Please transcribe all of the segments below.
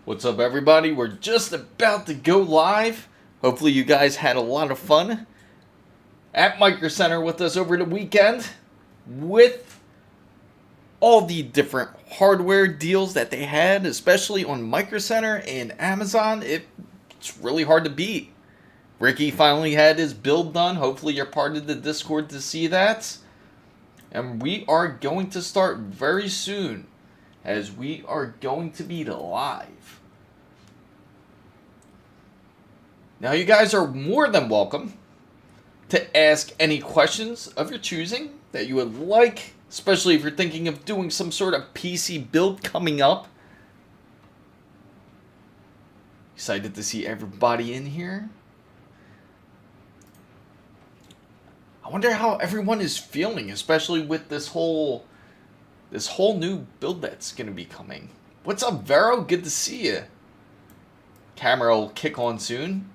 What's up, everybody? We're just about to go live. Hopefully you guys had a lot of fun at Micro Center with us over the weekend with all the different hardware deals that they had, especially on Micro Center and Amazon. It's really hard to beat. Ricky finally had his build done. Hopefully you're part of the Discord to see that. And we are going to start very soon, as we are going to be live. Now you guys are more than welcome to ask any questions of your choosing that you would like, especially if you're thinking of doing some sort of PC build coming up. Excited to see everybody in here. I wonder how everyone is feeling, especially with this whole new build that's going to be coming. What's up, Vero? Good to see you. Camera will kick on soon.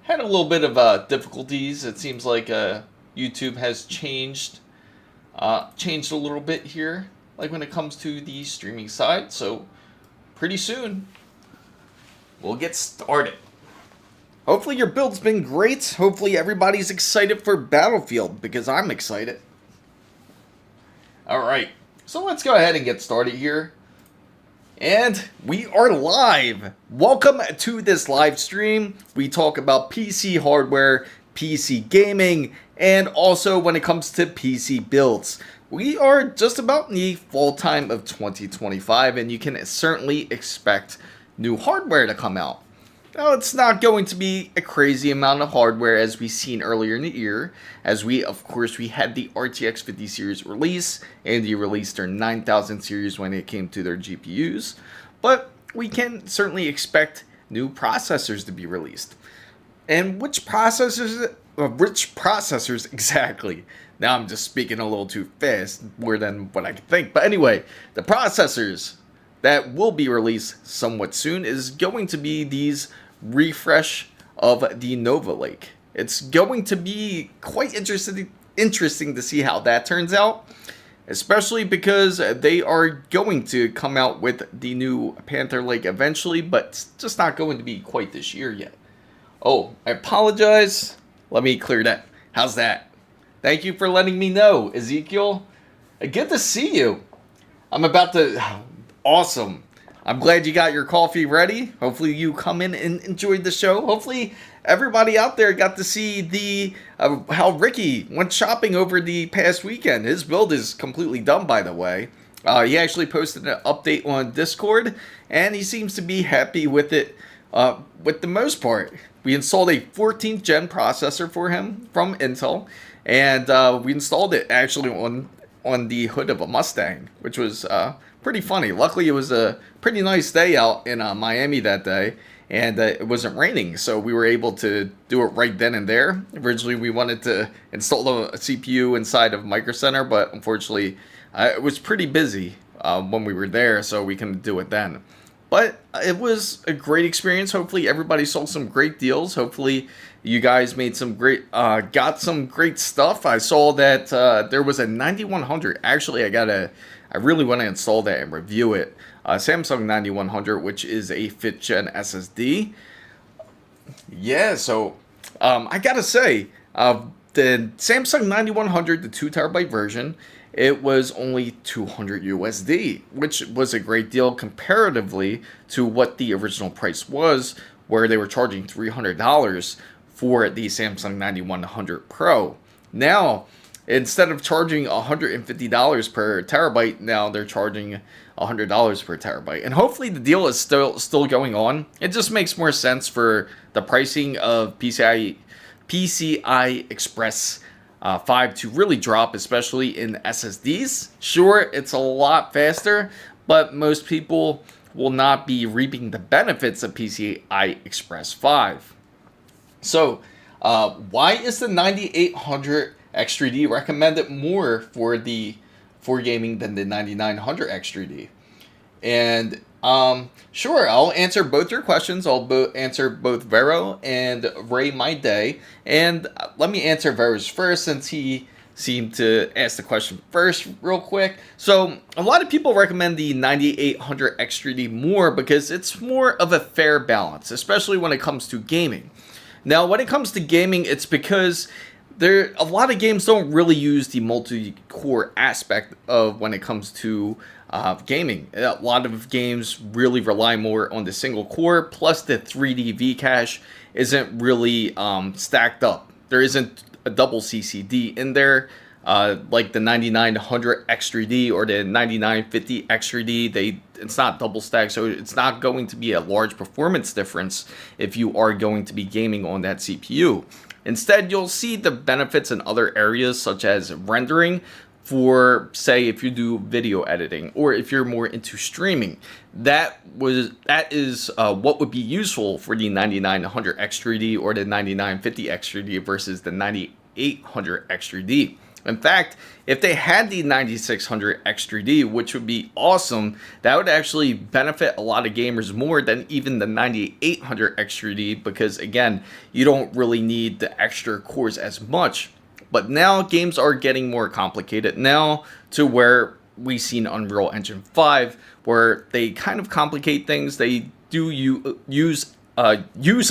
Had a little bit of difficulties. It seems like YouTube has changed a little bit here, like when it comes to the streaming side. So pretty soon we'll get started. Hopefully your build's been great. Hopefully everybody's excited for Battlefield, because I'm excited. Alright, so let's go ahead and get started here. And we are live. Welcome to this live stream. We talk about PC hardware, PC gaming, and also when it comes to PC builds. We are just about in the fall time of 2025, and you can certainly expect new hardware to come out. Now, it's not going to be a crazy amount of hardware as we seen earlier in the year, as we had the RTX 50 series release, and AMD released their 9000 series when it came to their GPUs, but we can certainly expect new processors to be released. And which processors exactly? Now I'm just speaking a little too fast, more than what I can think, but anyway, the processors that will be released somewhat soon is going to be these refresh of the Nova Lake. It's going to be quite interesting to see how that turns out, especially because they are going to come out with the new Panther Lake eventually, but it's just not going to be quite this year yet. Oh, I apologize. Let me clear that. How's that? Thank you for letting me know, Ezekiel. Good to see you. I'm about to... Awesome. I'm glad you got your coffee ready. Hopefully you come in and enjoyed the show. Hopefully everybody out there got to see the how Ricky went shopping over the past weekend. His build is completely done, by the way. He actually posted an update on Discord, and he seems to be happy with it with the most part. We installed a 14th gen processor for him from Intel, and we installed it actually on the hood of a Mustang, which was pretty funny. Luckily, it was a pretty nice day out in Miami that day, and it wasn't raining, so we were able to do it right then and there. Originally, we wanted to install a CPU inside of Micro Center, but unfortunately, it was pretty busy when we were there, so we couldn't do it then. But it was a great experience. Hopefully, everybody saw some great deals. Hopefully, you guys made some great, got some great stuff. I saw that there was a 9100. Actually, I really want to install that and review it. Samsung 9100, which is a 5th gen SSD. Yeah, so I gotta say, the Samsung 9100, the 2TB version, it was only $200 USD, which was a great deal comparatively to what the original price was, where they were charging $300 for the Samsung 9100 Pro. Now, instead of charging $150 per terabyte, now they're charging $100 per terabyte. And hopefully the deal is still going on. It just makes more sense for the pricing of PCI Express 5 to really drop, especially in SSDs. Sure, it's a lot faster, but most people will not be reaping the benefits of PCI Express 5. So, why is the 9800 X3D recommended more for gaming than the 9900 X3D? And sure, I'll answer both your questions. I'll answer both Vero and Ray My Day. And let me answer Vero's first, since he seem to ask the question first real quick. So a lot of people recommend the 9800 X3D more because it's more of a fair balance, especially when it comes to gaming. Now, when it comes to gaming, it's because a lot of games don't really use the multi-core aspect of when it comes to gaming. A lot of games really rely more on the single core, plus the 3D V-cache isn't really stacked up. There isn't a double CCD in there, like the 9900 X3D or the 9950 X3D. It's not double stacked, so it's not going to be a large performance difference if you are going to be gaming on that CPU. Instead, you'll see the benefits in other areas, such as rendering, for, say, if you do video editing or if you're more into streaming. That is what would be useful for the 9900 X3D or the 9950 X3D versus the 9800 X3D. In fact, if they had the 9600 X3D, which would be awesome, that would actually benefit a lot of gamers more than even the 9800 X3D, because again, you don't really need the extra cores as much. But now games are getting more complicated now, to where we see in Unreal Engine 5, where they kind of complicate things. They do use a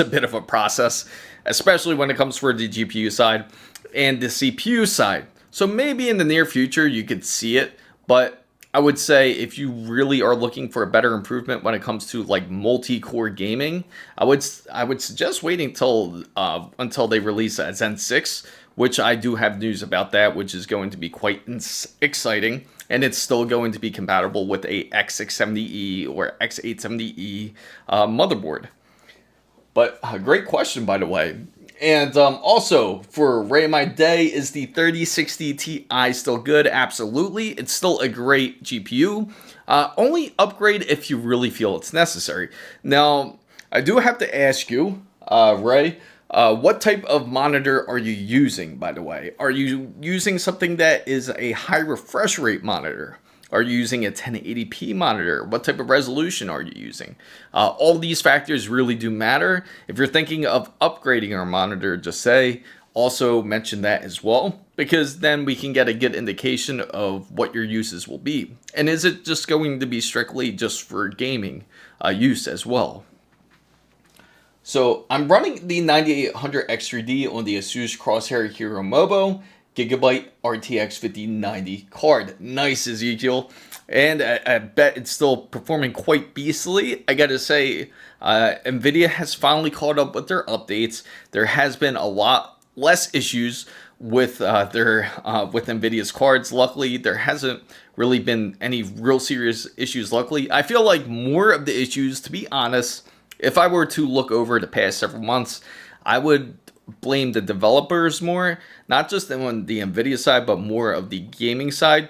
bit of a process, especially when it comes for the GPU side and the CPU side. So maybe in the near future you could see it, but I would say if you really are looking for a better improvement when it comes to like multi-core gaming, I would suggest waiting until they release a Zen 6, which I do have news about that, which is going to be quite exciting, and it's still going to be compatible with a X670E or X870E motherboard. But a great question, by the way. And also, for Ray My Day, is the 3060 Ti still good? Absolutely. It's still a great GPU. Only upgrade if you really feel it's necessary. Now, I do have to ask you, Ray, what type of monitor are you using, by the way? Are you using something that is a high refresh rate monitor? Are you using a 1080p monitor? What type of resolution are you using? All these factors really do matter. If you're thinking of upgrading your monitor, just say, also mention that as well, because then we can get a good indication of what your uses will be. And is it just going to be strictly just for gaming use as well? So I'm running the 9800 X3D on the ASUS Crosshair Hero Mobo Gigabyte RTX 5090 card. Nice, Ezekiel. And I bet it's still performing quite beastly. I gotta say, NVIDIA has finally caught up with their updates. There has been a lot less issues with NVIDIA's cards. Luckily, there hasn't really been any real serious issues, luckily. I feel like more of the issues, to be honest, if I were to look over the past several months, I would blame the developers more, not just on the NVIDIA side, but more of the gaming side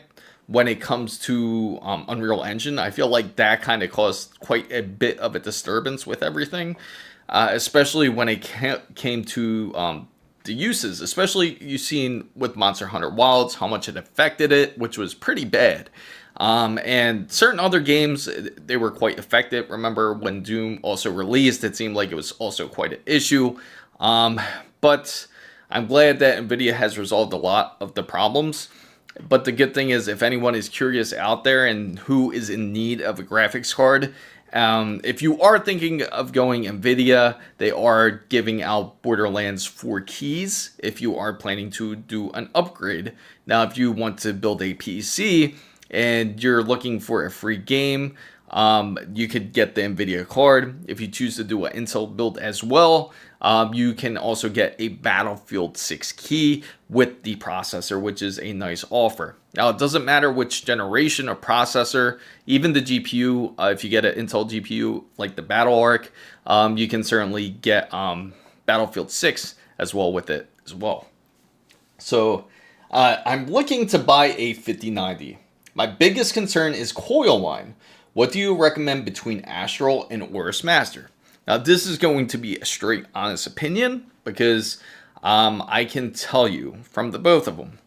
when it comes to Unreal Engine. I feel like that kind of caused quite a bit of a disturbance with everything, especially when it came to the uses, especially you've seen with Monster Hunter Wilds, how much it affected it, which was pretty bad. And certain other games, they were quite effective. Remember when Doom also released, it seemed like it was also quite an issue. But I'm glad that NVIDIA has resolved a lot of the problems. But the good thing is, if anyone is curious out there and who is in need of a graphics card, if you are thinking of going NVIDIA, they are giving out Borderlands 4 keys if you are planning to do an upgrade. Now, if you want to build a PC and you're looking for a free game, you could get the NVIDIA card. If you choose to do an Intel build as well, you can also get a Battlefield 6 key with the processor, which is a nice offer. Now, it doesn't matter which generation of processor, even the GPU, if you get an Intel GPU like the Battle Arc, you can certainly get Battlefield 6 as well with it as well. So I'm looking to buy a 5090. My biggest concern is coil whine. What do you recommend between Astral and AORUS Master? Now, this is going to be a straight, honest opinion because I can tell you from the both of them.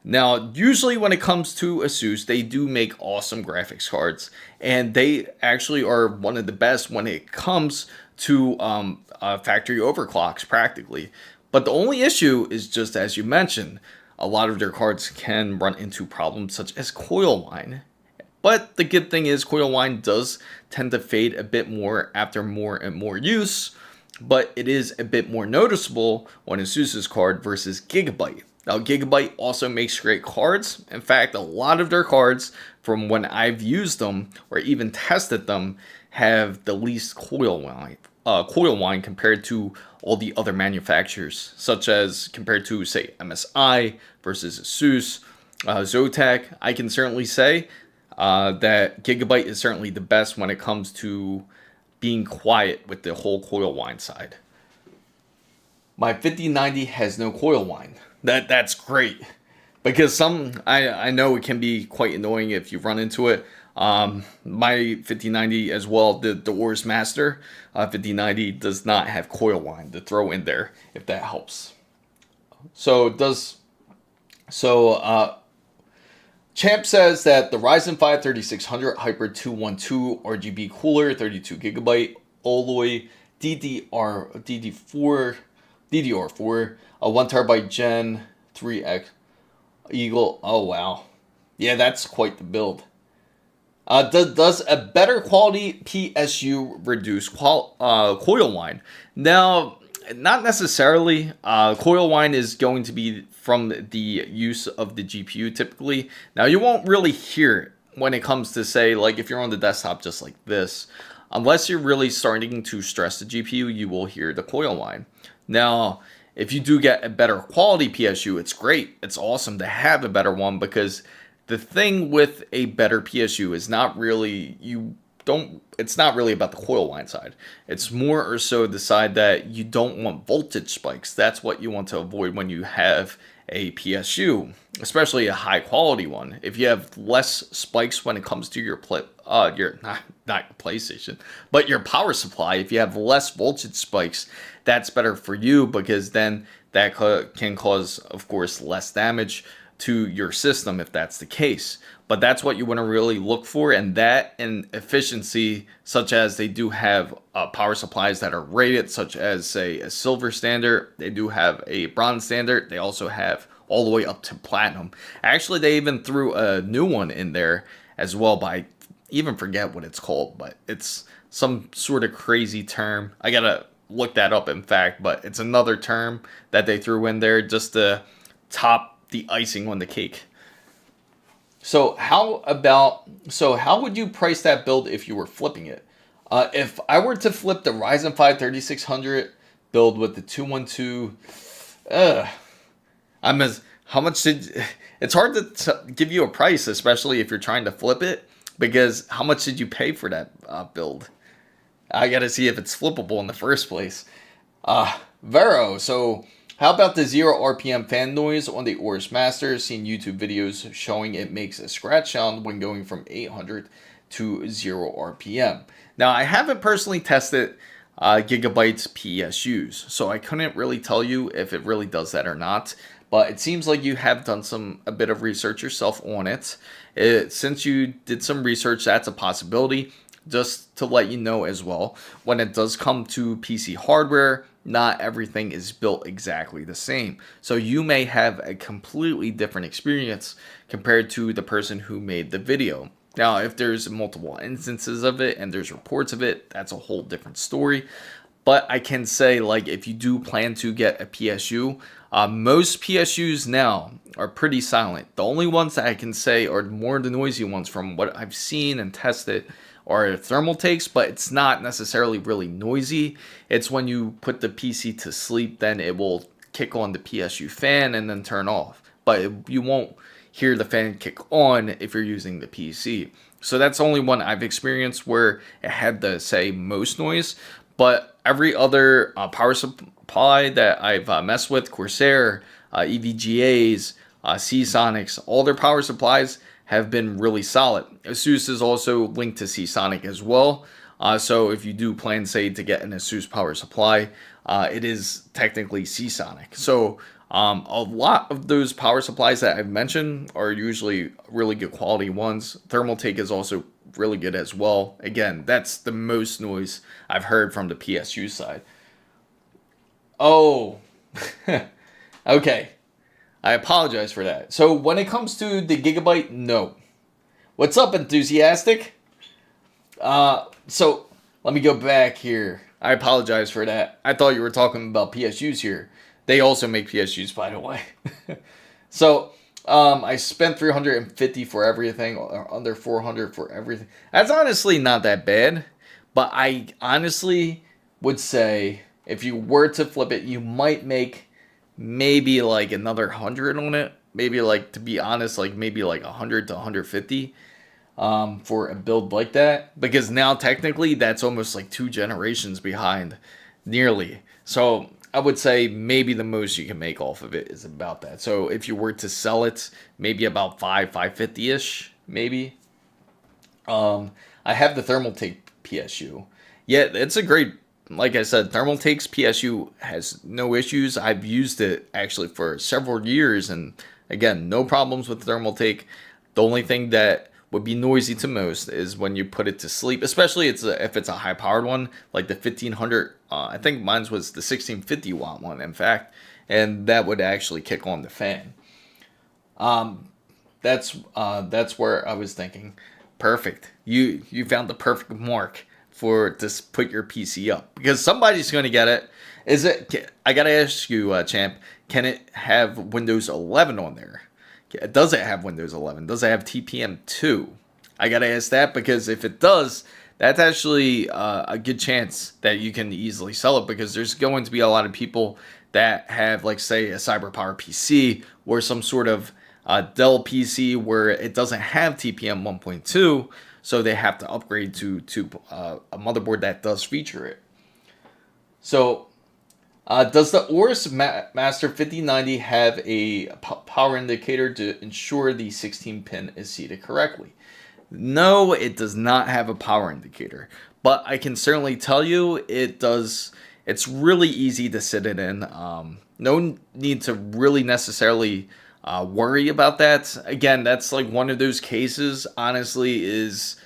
Now, usually when it comes to ASUS, they do make awesome graphics cards, and they actually are one of the best when it comes to factory overclocks, practically. But the only issue is just as you mentioned, a lot of their cards can run into problems such as coil whine. But the good thing is coil whine does tend to fade a bit more after more and more use, but it is a bit more noticeable on ASUS's card versus Gigabyte. Now, Gigabyte also makes great cards. In fact, a lot of their cards, from when I've used them or even tested them, have the least coil whine compared to all the other manufacturers, such as compared to, say, MSI versus ASUS, Zotac. I can certainly say that Gigabyte is certainly the best when it comes to being quiet with the whole coil whine side. My 5090 has no coil whine. That's great, because I know it can be quite annoying if you run into it. My 5090 as well, the AORUS Master 5090 does not have coil whine to throw in there, if that helps. Champ says that the Ryzen 5 3600 Hyper 212 RGB cooler, 32GB OLED DDR4, a 1TB Gen 3X Eagle. Oh wow, yeah, that's quite the build. Does a better quality PSU reduce coil whine? Now, not necessarily. Coil whine is going to be from the use of the GPU typically. Now, you won't really hear it when it comes to, say, like if you're on the desktop just like this. Unless you're really starting to stress the GPU, you will hear the coil whine. Now, if you do get a better quality PSU, it's great. It's awesome to have a better one, because the thing with a better PSU is it's not really about the coil whine side. It's more or so the side that you don't want voltage spikes. That's what you want to avoid when you have a PSU, especially a high quality one. If you have less spikes when it comes to your not PlayStation, but your power supply, if you have less voltage spikes, that's better for you, because then that can cause, of course, less damage to your system if that's the case. But that's what you want to really look for, and that and efficiency, such as they do have power supplies that are rated, such as, say, a silver standard. They do have a bronze standard. They also have all the way up to platinum. Actually, they even threw a new one in there as well, but I even forget what it's called, but it's some sort of crazy term. I gotta look that up, in fact, but it's another term that they threw in there just to top the icing on the cake. So how would you price that build if you were flipping it? If I were to flip the Ryzen 5 3600 build with the 212, how much it's hard to give you a price, especially if you're trying to flip it, because how much did you pay for that build? I gotta see if it's flippable in the first place. Vero, so how about the 0 RPM fan noise on the AORUS Master? Seen YouTube videos showing it makes a scratch sound when going from 800 to 0 RPM. Now, I haven't personally tested Gigabyte's PSUs, so I couldn't really tell you if it really does that or not. But it seems like you have done a bit of research yourself on it. Since you did some research, that's a possibility. Just to let you know as well, when it does come to PC hardware, not everything is built exactly the same. So you may have a completely different experience compared to the person who made the video. Now, if there's multiple instances of it and there's reports of it, that's a whole different story. But I can say, like, if you do plan to get a PSU, most PSUs now are pretty silent. The only ones that I can say are more the noisy ones from what I've seen and tested are thermal takes, but it's not necessarily really noisy. It's when you put the PC to sleep, then it will kick on the PSU fan and then turn off. But you won't hear the fan kick on if you're using the PC. So that's the only one I've experienced where it had the, say, most noise. But every other power supply that I've messed with, Corsair, EVGAs, Seasonics, all their power supplies have been really solid. ASUS is also linked to Seasonic as well. So if you do plan, say, to get an ASUS power supply, it is technically Seasonic. So a lot of those power supplies that I've mentioned are usually really good quality ones. Thermal take is also really good as well. Again, that's the most noise I've heard from the PSU side. Oh, okay. I apologize for that. So when it comes to the Gigabyte, no. What's up, enthusiastic? So let me go back here. I apologize for that. I thought you were talking about PSUs here. They also make PSUs, by the way. So I spent $350 for everything, or under $400 for everything. That's honestly not that bad, but I honestly would say if you were to flip it, you might make maybe like another 100 on it. Maybe, like, to be honest, like maybe like 100 to 150 for a build like that, because now technically that's almost like 2 generations behind, nearly. So I would say maybe the most you can make off of it is about that. So if you were to sell it, maybe about 550 ish, maybe. I have the Thermaltake PSU. Yeah, it's a great, like I said, Thermaltake's PSU has no issues. I've used it actually for several years, and again, no problems with Thermaltake. The only thing that would be noisy to most is when you put it to sleep, especially if it's a high powered one, like the 1500. I think mine was the 1650 watt one, in fact, and that would actually kick on the fan. That's where I was thinking. Perfect. You found the perfect mark for to put your PC up, because somebody's going to get it. I gotta ask you, champ, can it have Windows 11 on there? Does it have Windows 11? Does it have TPM 2? I gotta ask that, because if it does, that's actually a good chance that you can easily sell it, because there's going to be a lot of people that have, like, say, a CyberPower PC or some sort of Dell PC where it doesn't have TPM 1.2, so they have to upgrade to a motherboard that does feature it. So does the AORUS Master 5090 have a power indicator to ensure the 16-pin is seated correctly? No, it does not have a power indicator, but I can certainly tell you it does. It's really easy to sit it in. No need to really necessarily worry about that. Again, that's like one of those cases, honestly, is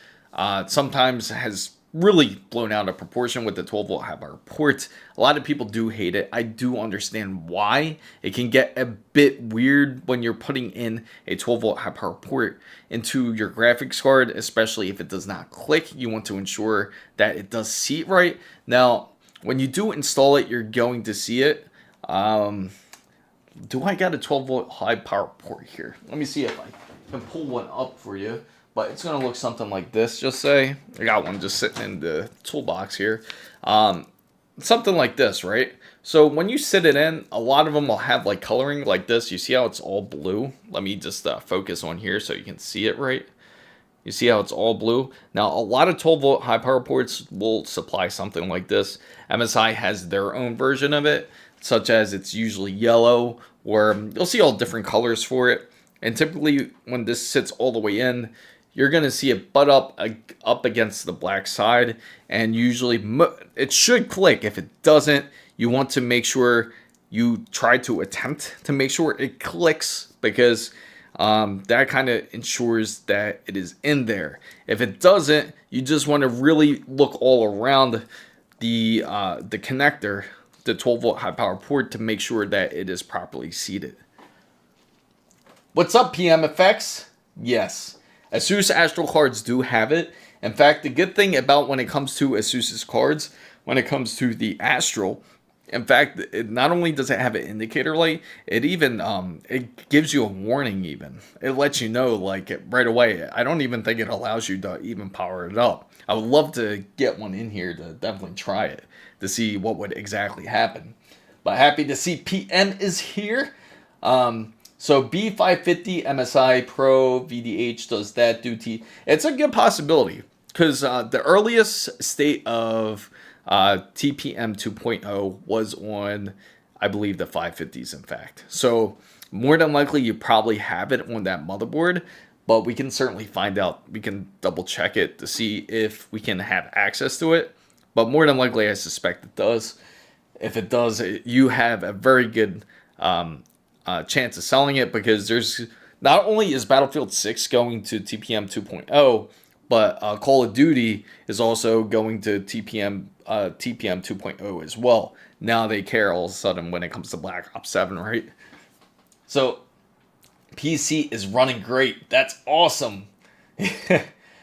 sometimes has really blown out of proportion with the 12 volt high power port. A lot of people do hate it. I do understand why. It can get a bit weird when you're putting in a 12 volt high power port into your graphics card, especially if it does not click. You want to ensure that it does seat right. Now, when you do install it, you're going to see it. Do I got a 12 volt high power port here? Let me see if I can pull one up for you. But it's going to look something like this, just say. I got one just sitting in the toolbox here. Something like this, right? So when you sit it in, a lot of them will have like coloring like this. You see how it's all blue? Let me just focus on here so you can see it right. You see how it's all blue? Now, a lot of 12 volt high power ports will supply something like this. MSI has their own version of it, such as it's usually yellow, or you'll see all different colors for it. And typically when this sits all the way in, you're going to see it butt up against the black side, and usually it should click. If it doesn't, you want to make sure you try to attempt to make sure it clicks, because that kind of ensures that it is in there. If it doesn't, you just want to really look all around the connector, the 12 volt high power port, to make sure that it is properly seated. What's up, PMFX? Yes. ASUS Astral cards do have it. In fact, the good thing about when it comes to ASUS's cards, when it comes to the Astral, in fact, it not only does it have an indicator light, it even it gives you a warning even. It lets you know, like, right away. I don't even think it allows you to even power it up. I would love to get one in here to definitely try it to see what would exactly happen. But happy to see PM is here. So B550 MSI Pro VDH, does that do It's a good possibility, because the earliest state of TPM 2.0 was on, I believe, the 550s, in fact. So more than likely you probably have it on that motherboard, but we can certainly find out. We can double check it to see if we can have access to it. But more than likely, I suspect it does. If it does, you have a very good chance of selling it, because there's not only is Battlefield 6 going to TPM 2.0, but Call of Duty is also going to TPM 2.0 as well. Now they care all of a sudden when it comes to Black Ops 7, right? So PC is running great. That's awesome.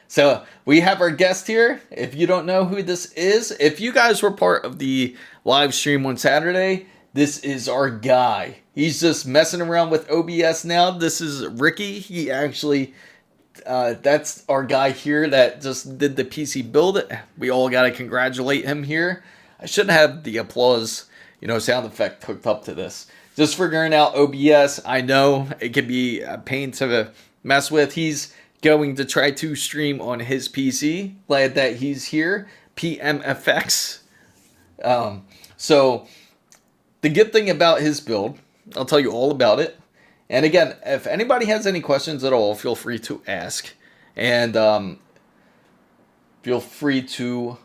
So we have our guest here. If you don't know who this is, if you guys were part of the live stream on Saturday, this is our guy. He's just messing around with OBS now. This is Ricky. He actually, that's our guy here that just did the PC build. We all got to congratulate him here. I should have the applause, sound effect hooked up to this. Just figuring out OBS. I know it can be a pain to mess with. He's going to try to stream on his PC. Glad that he's here. PMFX. So the good thing about his build, I'll tell you all about it. And again, if anybody has any questions at all, feel free to ask. And feel free to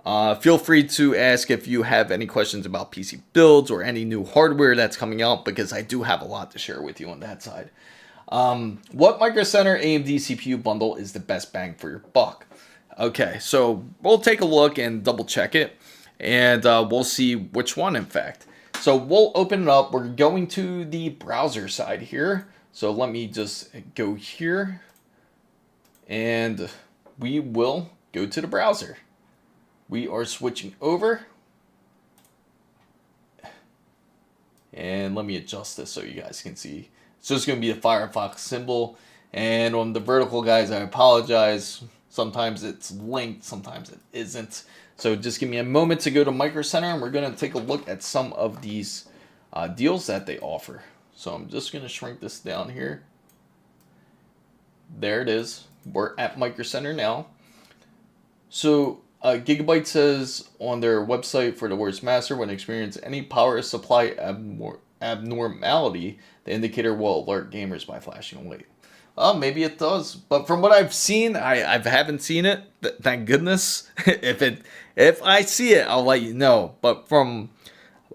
ask if you have any questions about PC builds or any new hardware that's coming out, because I do have a lot to share with you on that side. What Micro Center AMD CPU bundle is the best bang for your buck? Okay, so we'll take a look and double check it, and we'll see which one, in fact. So we'll open it up. We're going to the browser side here. So let me just go here, and we will go to the browser. We are switching over. And let me adjust this so you guys can see. It's just going to be a Firefox symbol. And on the vertical, guys, I apologize. Sometimes it's linked, sometimes it isn't. So just give me a moment to go to Micro Center, and we're going to take a look at some of these deals that they offer. So I'm just going to shrink this down here. There it is. We're at Micro Center now. So Gigabyte says on their website, for the worst master, when experience any power supply abnormality, the indicator will alert gamers by flashing a light. Well, maybe it does, but from what I've seen, I haven't seen it. Thank goodness. If I see it, I'll let you know. But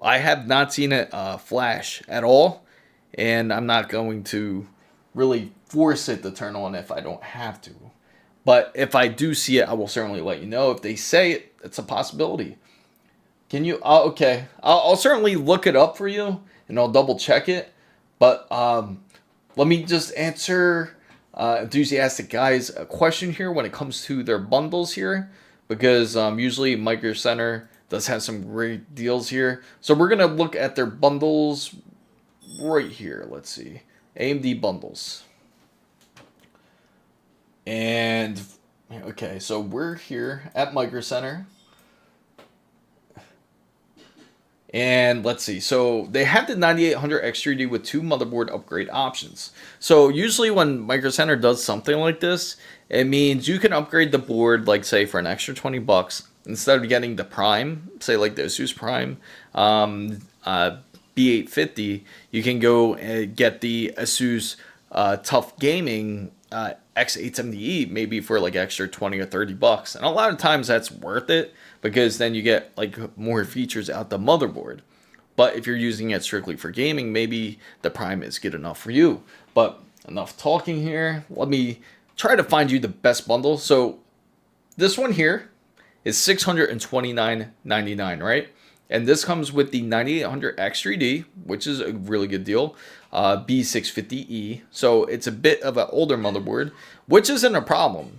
I have not seen it flash at all, and I'm not going to really force it to turn on if I don't have to. But if I do see it, I will certainly let you know. If they say it, it's a possibility. Can you? Okay, I'll certainly look it up for you, and I'll double check it. But let me just answer enthusiastic guys a question here when it comes to their bundles here, because usually Micro Center does have some great deals here. So we're gonna look at their bundles right here. Let's see, AMD bundles. And okay, so we're here at Micro Center. And let's see, so they have the 9800 X3D with 2 motherboard upgrade options. So usually when Micro Center does something like this, it means you can upgrade the board, like say for an extra $20, instead of getting the Prime, say like the ASUS Prime B850, you can go and get the ASUS Tough Gaming X870E, maybe for like extra 20 or $30. And a lot of times that's worth it, because then you get like more features out the motherboard. But if you're using it strictly for gaming, maybe the Prime is good enough for you. But enough talking here. Let me try to find you the best bundle. So this one here is $629.99, right? And this comes with the 9800 X3D, which is a really good deal. B650E, so it's a bit of an older motherboard, which isn't a problem.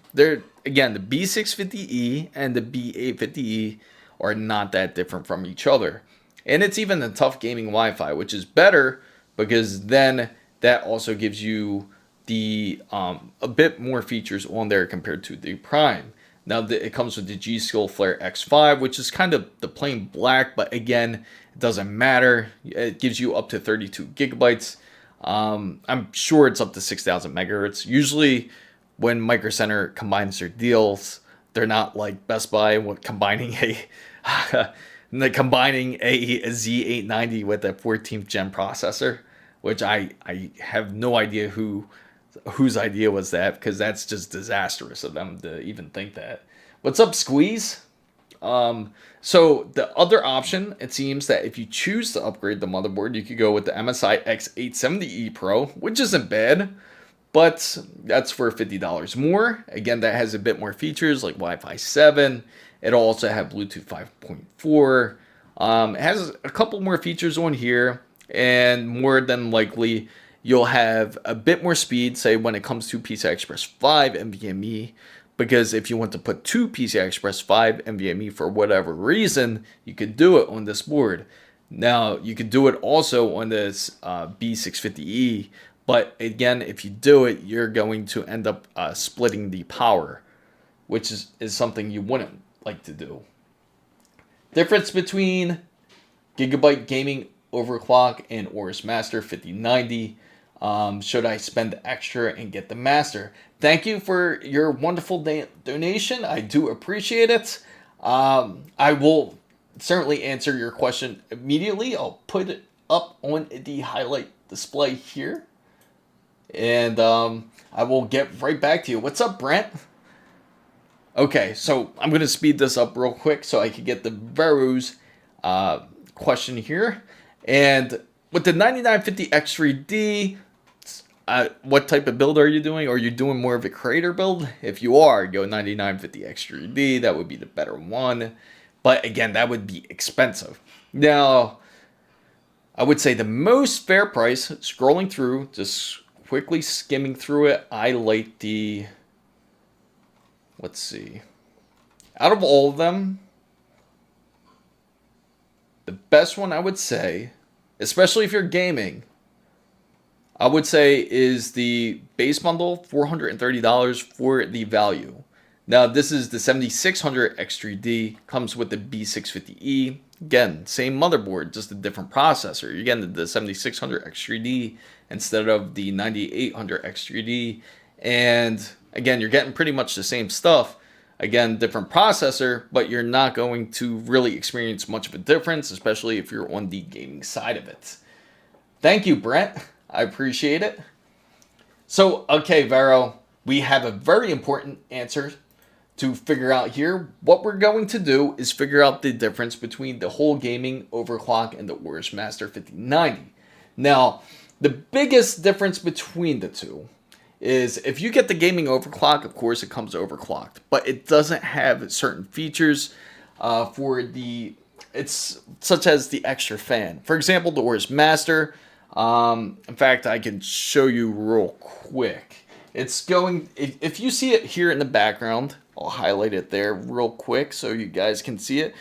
Again, the B650E and the B850E are not that different from each other. And it's even the Tough Gaming Wi-Fi, which is better, because then that also gives you the a bit more features on there compared to the Prime. Now, it comes with the G.Skill Flare X5, which is kind of the plain black, but again, it doesn't matter. It gives you up to 32 gigabytes. I'm sure it's up to 6,000 megahertz. Usually, when Micro Center combines their deals, they're not like Best Buy combining a Z890 with a 14th gen processor, which I have no idea whose idea was that, because that's just disastrous of them to even think that. What's up, Squeeze? So the other option, it seems that if you choose to upgrade the motherboard, you could go with the MSI X870E Pro, which isn't bad, but that's for $50 more. Again, that has a bit more features like Wi-Fi 7. It'll also have Bluetooth 5.4. It has a couple more features on here, and more than likely, you'll have a bit more speed, say when it comes to PCI Express 5 NVMe, because if you want to put two PCI Express 5 NVMe for whatever reason, you could do it on this board. Now, you could do it also on this B650E, but again, if you do it, you're going to end up splitting the power, which is something you wouldn't like to do. Difference between Gigabyte Gaming Overclock and AORUS Master 5090. Should I spend extra and get the Master? Thank you for your wonderful donation. I do appreciate it. I will certainly answer your question immediately. I'll put it up on the highlight display here. And I will get right back to you. What's up, Brent? Okay, so I'm going to speed this up real quick so I can get the Veru's question here. And with the 9950 X3D, what type of build are you doing? Are you doing more of a creator build? If you are, go 9950 X3D. That would be the better one. But again, that would be expensive. Now, I would say the most fair price, scrolling through, just quickly skimming through it, I like the... Let's see. Out of all of them, the best one I would say, especially if you're gaming, I would say is the base bundle, $430 for the value. Now, this is the 7600 X3D, comes with the B650E. Again, same motherboard, just a different processor. You're getting the 7600 X3D instead of the 9800 X3D. And again, you're getting pretty much the same stuff. Again, different processor, but you're not going to really experience much of a difference, especially if you're on the gaming side of it. Thank you, Brent. I appreciate it. So, okay, Vero, we have a very important answer to figure out here. What we're going to do is figure out the difference between the whole gaming overclock and the AORUS Master 5090. Now, the biggest difference between the two is if you get the gaming overclock, of course it comes overclocked, but it doesn't have certain features it's such as the extra fan. For example, the AORUS Master, in fact, I can show you real quick. It's going, if you see it here in the background, I'll highlight it there real quick so you guys can see it.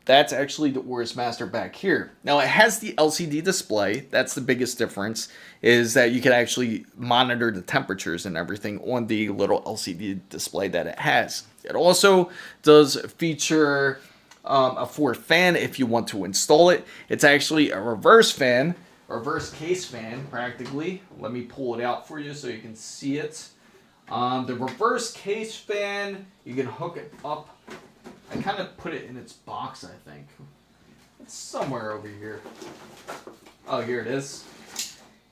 That's actually the AORUS Master back here. Now, it has the LCD display. That's the biggest difference, is that you can actually monitor the temperatures and everything on the little LCD display that it has. It also does feature a fourth fan if you want to install it. It's actually a reverse fan, reverse case fan, practically. Let me pull it out for you so you can see it. The reverse case fan, you can hook it up. I kind of put it in its box, I think. It's somewhere over here. Oh, here it is.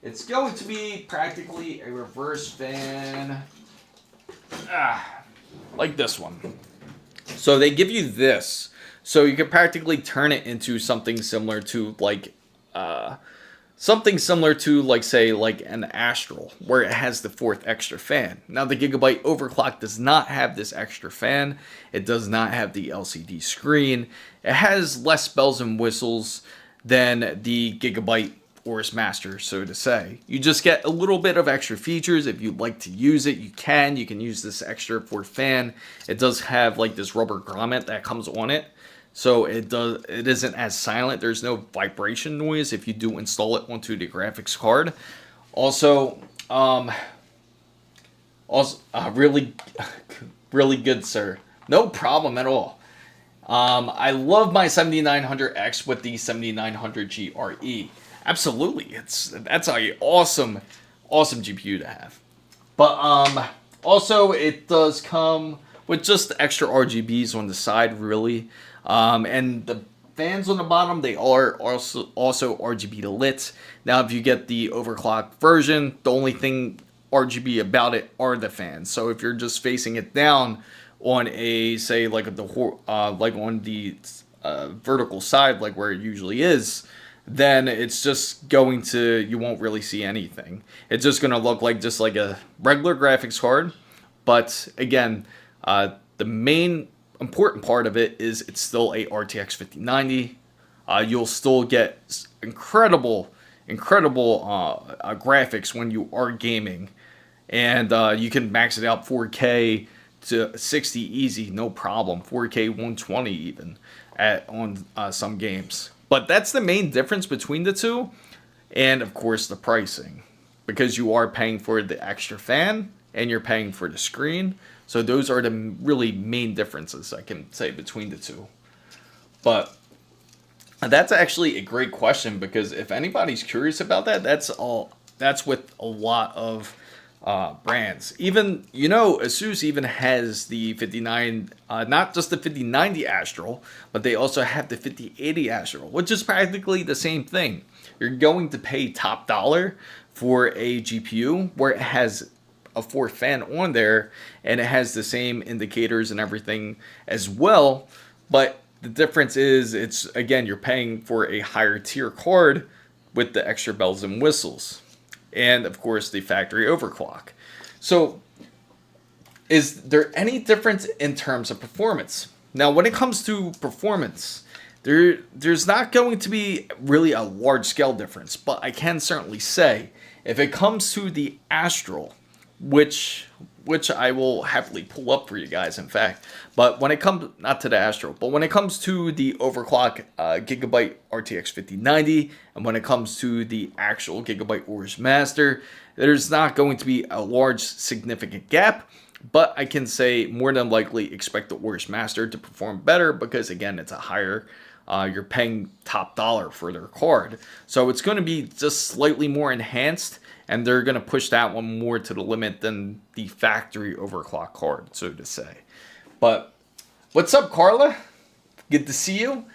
It's going to be practically a reverse fan. Like this one. So they give you this. So you can practically turn it into something similar to like say like an Astral, where it has the fourth extra fan. Now the Gigabyte overclock does not have this extra fan. It does not have the LCD screen. It has less bells and whistles than the Gigabyte AORUS Master, so to say. You just get a little bit of extra features. If you'd like to use it, you can. You can use this extra fourth fan. It does have like this rubber grommet that comes on it. So it isn't as silent. There's no vibration noise if you do install it onto the graphics card. Also, really good, sir. No problem at all. I love my 7900X with the 7900G RE. Absolutely, that's an awesome GPU to have. But also it does come with just extra RGBs on the side, really. And the fans on the bottom, they are also RGB lit. Now, if you get the overclocked version, the only thing RGB about it are the fans. So if you're just facing it down on a, say, like on the vertical side, like where it usually is, then it's just going to, you won't really see anything. It's just going to look like just like a regular graphics card. But again, the main important part of it is it's still a RTX 5090. You'll still get incredible incredible graphics when you are gaming, and you can max it out 4K to 60 easy, no problem. 4K 120 even on some games. But that's the main difference between the two, and of course the pricing, because you are paying for the extra fan and you're paying for the screen. So those are the really main differences I can say between the two. But that's actually a great question, because if anybody's curious about that, that's with a lot of brands. Even, ASUS even has the 59, not just the 5090 Astral, but they also have the 5080 Astral, which is practically the same thing. You're going to pay top dollar for a GPU where it has a fourth fan on there, and it has the same indicators and everything as well. But the difference is, you're paying for a higher tier card with the extra bells and whistles, and of course the factory overclock. So is there any difference in terms of performance? Now, when it comes to performance, there's not going to be really a large scale difference, but I can certainly say, if it comes to the Astral, which I will happily pull up for you guys, in fact. But when it comes, not to the Astral, but when it comes to the overclock Gigabyte RTX 5090, and when it comes to the actual Gigabyte AORUS Master, there's not going to be a large significant gap. But I can say more than likely expect the AORUS Master to perform better, because again, it's a higher, you're paying top dollar for their card. So it's going to be just slightly more enhanced, and they're going to push that one more to the limit than the factory overclock card, so to say. But what's up, Carla? Good to see you.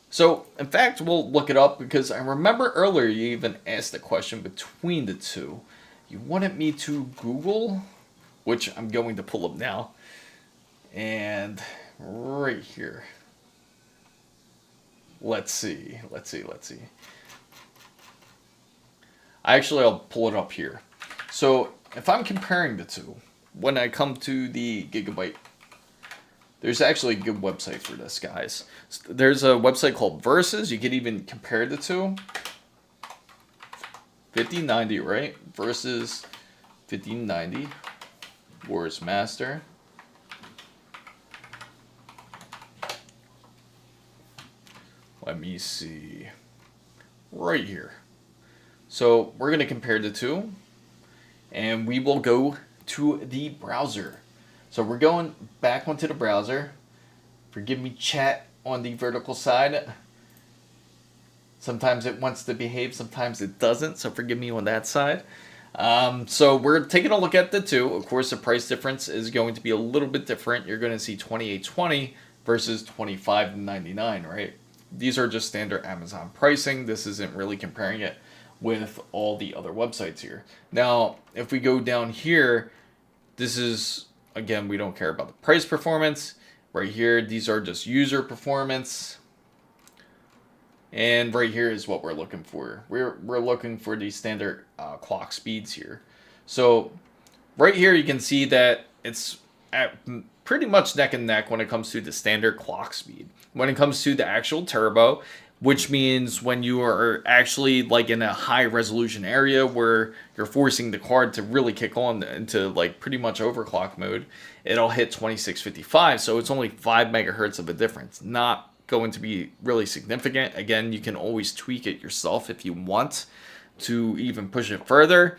So, in fact, we'll look it up, because I remember earlier you even asked a question between the two. You wanted me to Google, which I'm going to pull up now. And right here. Let's see. I'll pull it up here. So if I'm comparing the two, when I come to the Gigabyte, there's actually a good website for this, guys. There's a website called Versus. You can even compare the two. 5090, right? Versus 5090. AORUS Master. Let me see. Right here. So we're going to compare the two, and we will go to the browser. So we're going back onto the browser. Forgive me, chat, on the vertical side. Sometimes it wants to behave, sometimes it doesn't, so forgive me on that side. So we're taking a look at the two. Of course, the price difference is going to be a little bit different. You're going to see $28.20 versus $25.99, right? These are just standard Amazon pricing. This isn't really comparing it with all the other websites here. Now, if we go down here, this is, again, we don't care about the price performance. Right here, these are just user performance. And right here is what we're looking for. We're looking for the standard clock speeds here. So right here you can see that it's at pretty much neck and neck when it comes to the standard clock speed. When it comes to the actual turbo, which means when you are actually like in a high resolution area where you're forcing the card to really kick on into like pretty much overclock mode, it'll hit 2655. So it's only 5 megahertz of a difference. Not going to be really significant. Again, you can always tweak it yourself if you want to even push it further.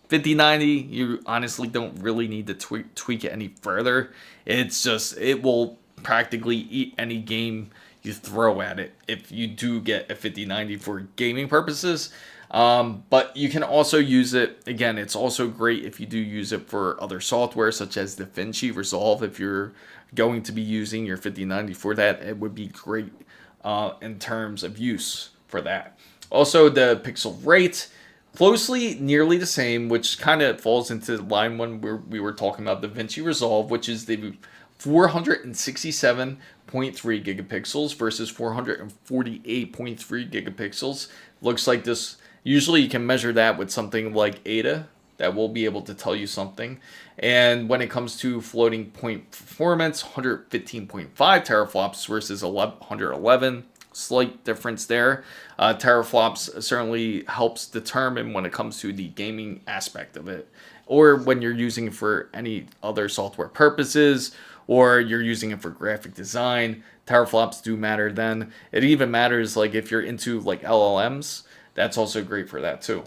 5090, you honestly don't really need to tweak it any further. It's just, it will practically eat any game you throw at it if you do get a 5090 for gaming purposes. But you can also use it, again, it's also great if you do use it for other software such as DaVinci Resolve. If you're going to be using your 5090 for that, it would be great in terms of use for that. Also, the pixel rate, closely nearly the same, which kind of falls into the line when we were talking about DaVinci Resolve, which is the 467.3 gigapixels versus 448.3 gigapixels. Looks like this, usually you can measure that with something like Ada, that will be able to tell you something. And when it comes to floating point performance, 115.5 teraflops versus 111. slight difference there. Teraflops certainly helps determine when it comes to the gaming aspect of it, or when you're using it for any other software purposes, or you're using it for graphic design. Teraflops do matter then. It even matters like if you're into like LLMs, that's also great for that too.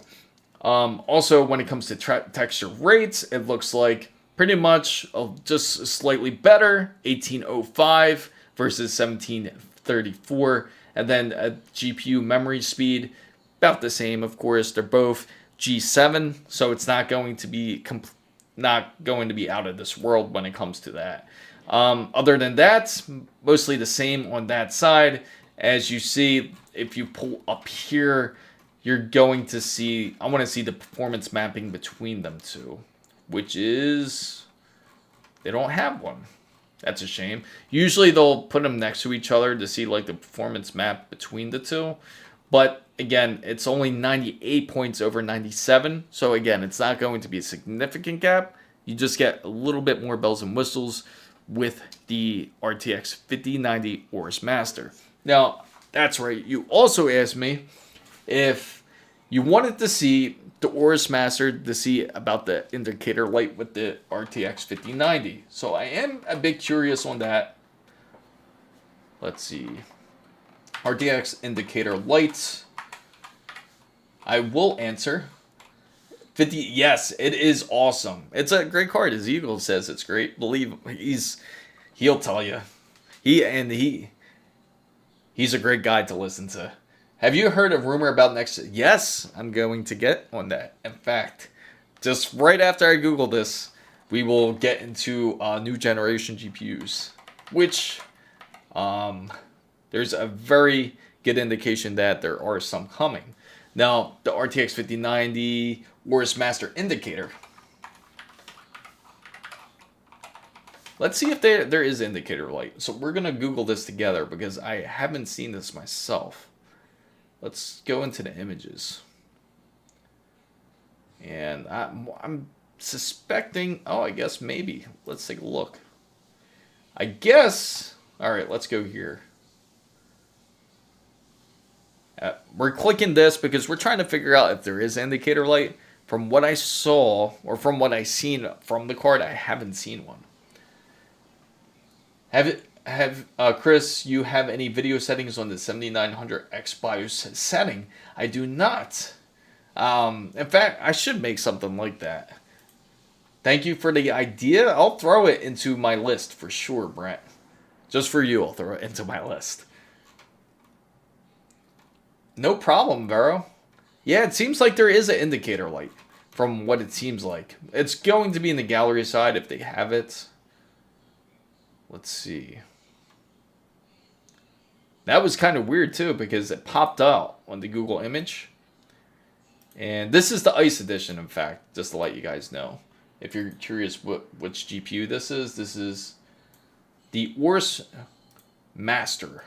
Also, when it comes to texture rates, it looks like pretty much just slightly better, 1805 versus 1734. And then a GPU memory speed, about the same, of course. They're both G7, so it's not going to be out of this world when it comes to that. Other than that, mostly the same on that side. As you see, if you pull up here, you're going to see, I want to see the performance mapping between them two, which is, they don't have one. That's a shame. Usually they'll put them next to each other to see like the performance map between the two. But again, it's only 98 points over 97. So again, it's not going to be a significant gap. You just get a little bit more bells and whistles with the RTX 5090 AORUS Master. Now, that's right. You also asked me if you wanted to see the AORUS Master to see about the indicator light with the RTX 5090. So I am a bit curious on that. Let's see. RTX indicator lights. I will answer. 50, yes, it is awesome. It's a great card. As Eagle says, it's great. Believe he'll tell you. He's a great guy to listen to. Have you heard a rumor about next? Yes, I'm going to get on that. In fact, just right after I Google this, we will get into new generation GPUs, which there's a very good indication that there are some coming. Now, the RTX 5090 AORUS Master indicator. Let's see if there is indicator light. So we're going to Google this together because I haven't seen this myself. Let's go into the images. And I'm suspecting, oh, I guess maybe. Let's take a look. I guess, all right, let's go here. We're clicking this because we're trying to figure out if there is indicator light. From what I saw, or from what I seen from the card, I haven't seen one. Chris, you have any video settings on the 7900X BIOS setting? I do not. In fact, I should make something like that. Thank you for the idea. I'll throw it into my list for sure, Brent. Just for you, I'll throw it into my list. No problem, Vero. Yeah, it seems like there is an indicator light from what it seems like. It's going to be in the gallery side if they have it. Let's see. That was kind of weird too because it popped out on the Google image. And this is the Ice edition, in fact, just to let you guys know. If you're curious which GPU this is the AORUS Master.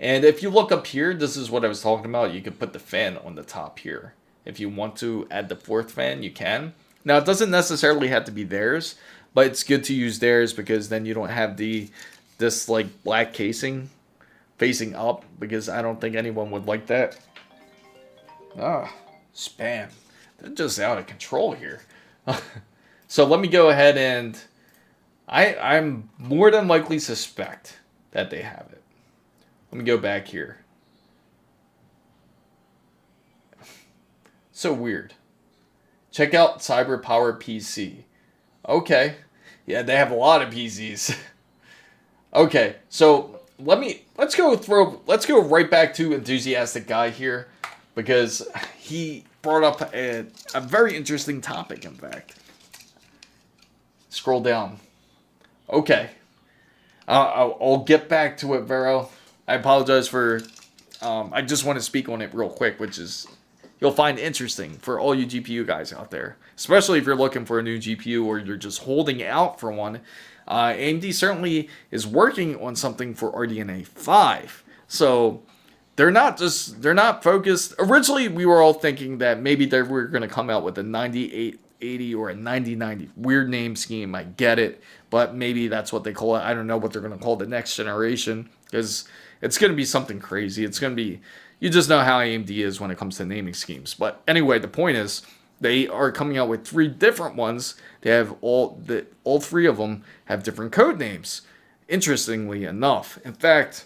And if you look up here, this is what I was talking about. You could put the fan on the top here. If you want to add the fourth fan, you can. Now, it doesn't necessarily have to be theirs, but it's good to use theirs because then you don't have this like black casing facing up, because I don't think anyone would like that. Spam. They're just out of control here. So let me go ahead and I'm more than likely suspect that they have it. Let me go back here. So weird. Check out CyberPower PC. Okay. Yeah, they have a lot of PCs. Okay, so let's go right back to Enthusiastic Guy here, because he brought up a very interesting topic, in fact. Scroll down. Okay. I'll get back to it, Vero. I apologize for, I just want to speak on it real quick, which is, you'll find interesting for all you GPU guys out there. Especially if you're looking for a new GPU or you're just holding out for one. AMD certainly is working on something for RDNA 5. So, they're not focused. Originally, we were all thinking that maybe they were going to come out with a 98 80 or a 9090. Weird name scheme, I get it, but maybe that's what they call it. I don't know what they're going to call the next generation, because it's going to be something crazy. It's going to be, you just know how AMD is when it comes to naming schemes. But anyway, the point is, they are coming out with 3 different ones. They have all 3 of them have different code names, interestingly enough. In fact,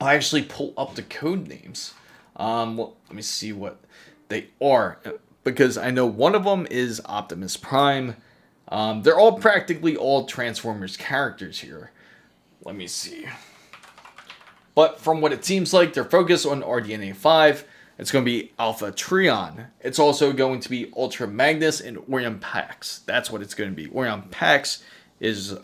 I actually pull up the code names. Well, let me see what they are, because I know one of them is Optimus Prime. They're all practically all Transformers characters here. Let me see. But from what it seems like, they're focused on RDNA 5. It's going to be Alpha Trion. It's also going to be Ultra Magnus and Orion Pax. That's what it's going to be. Orion Pax is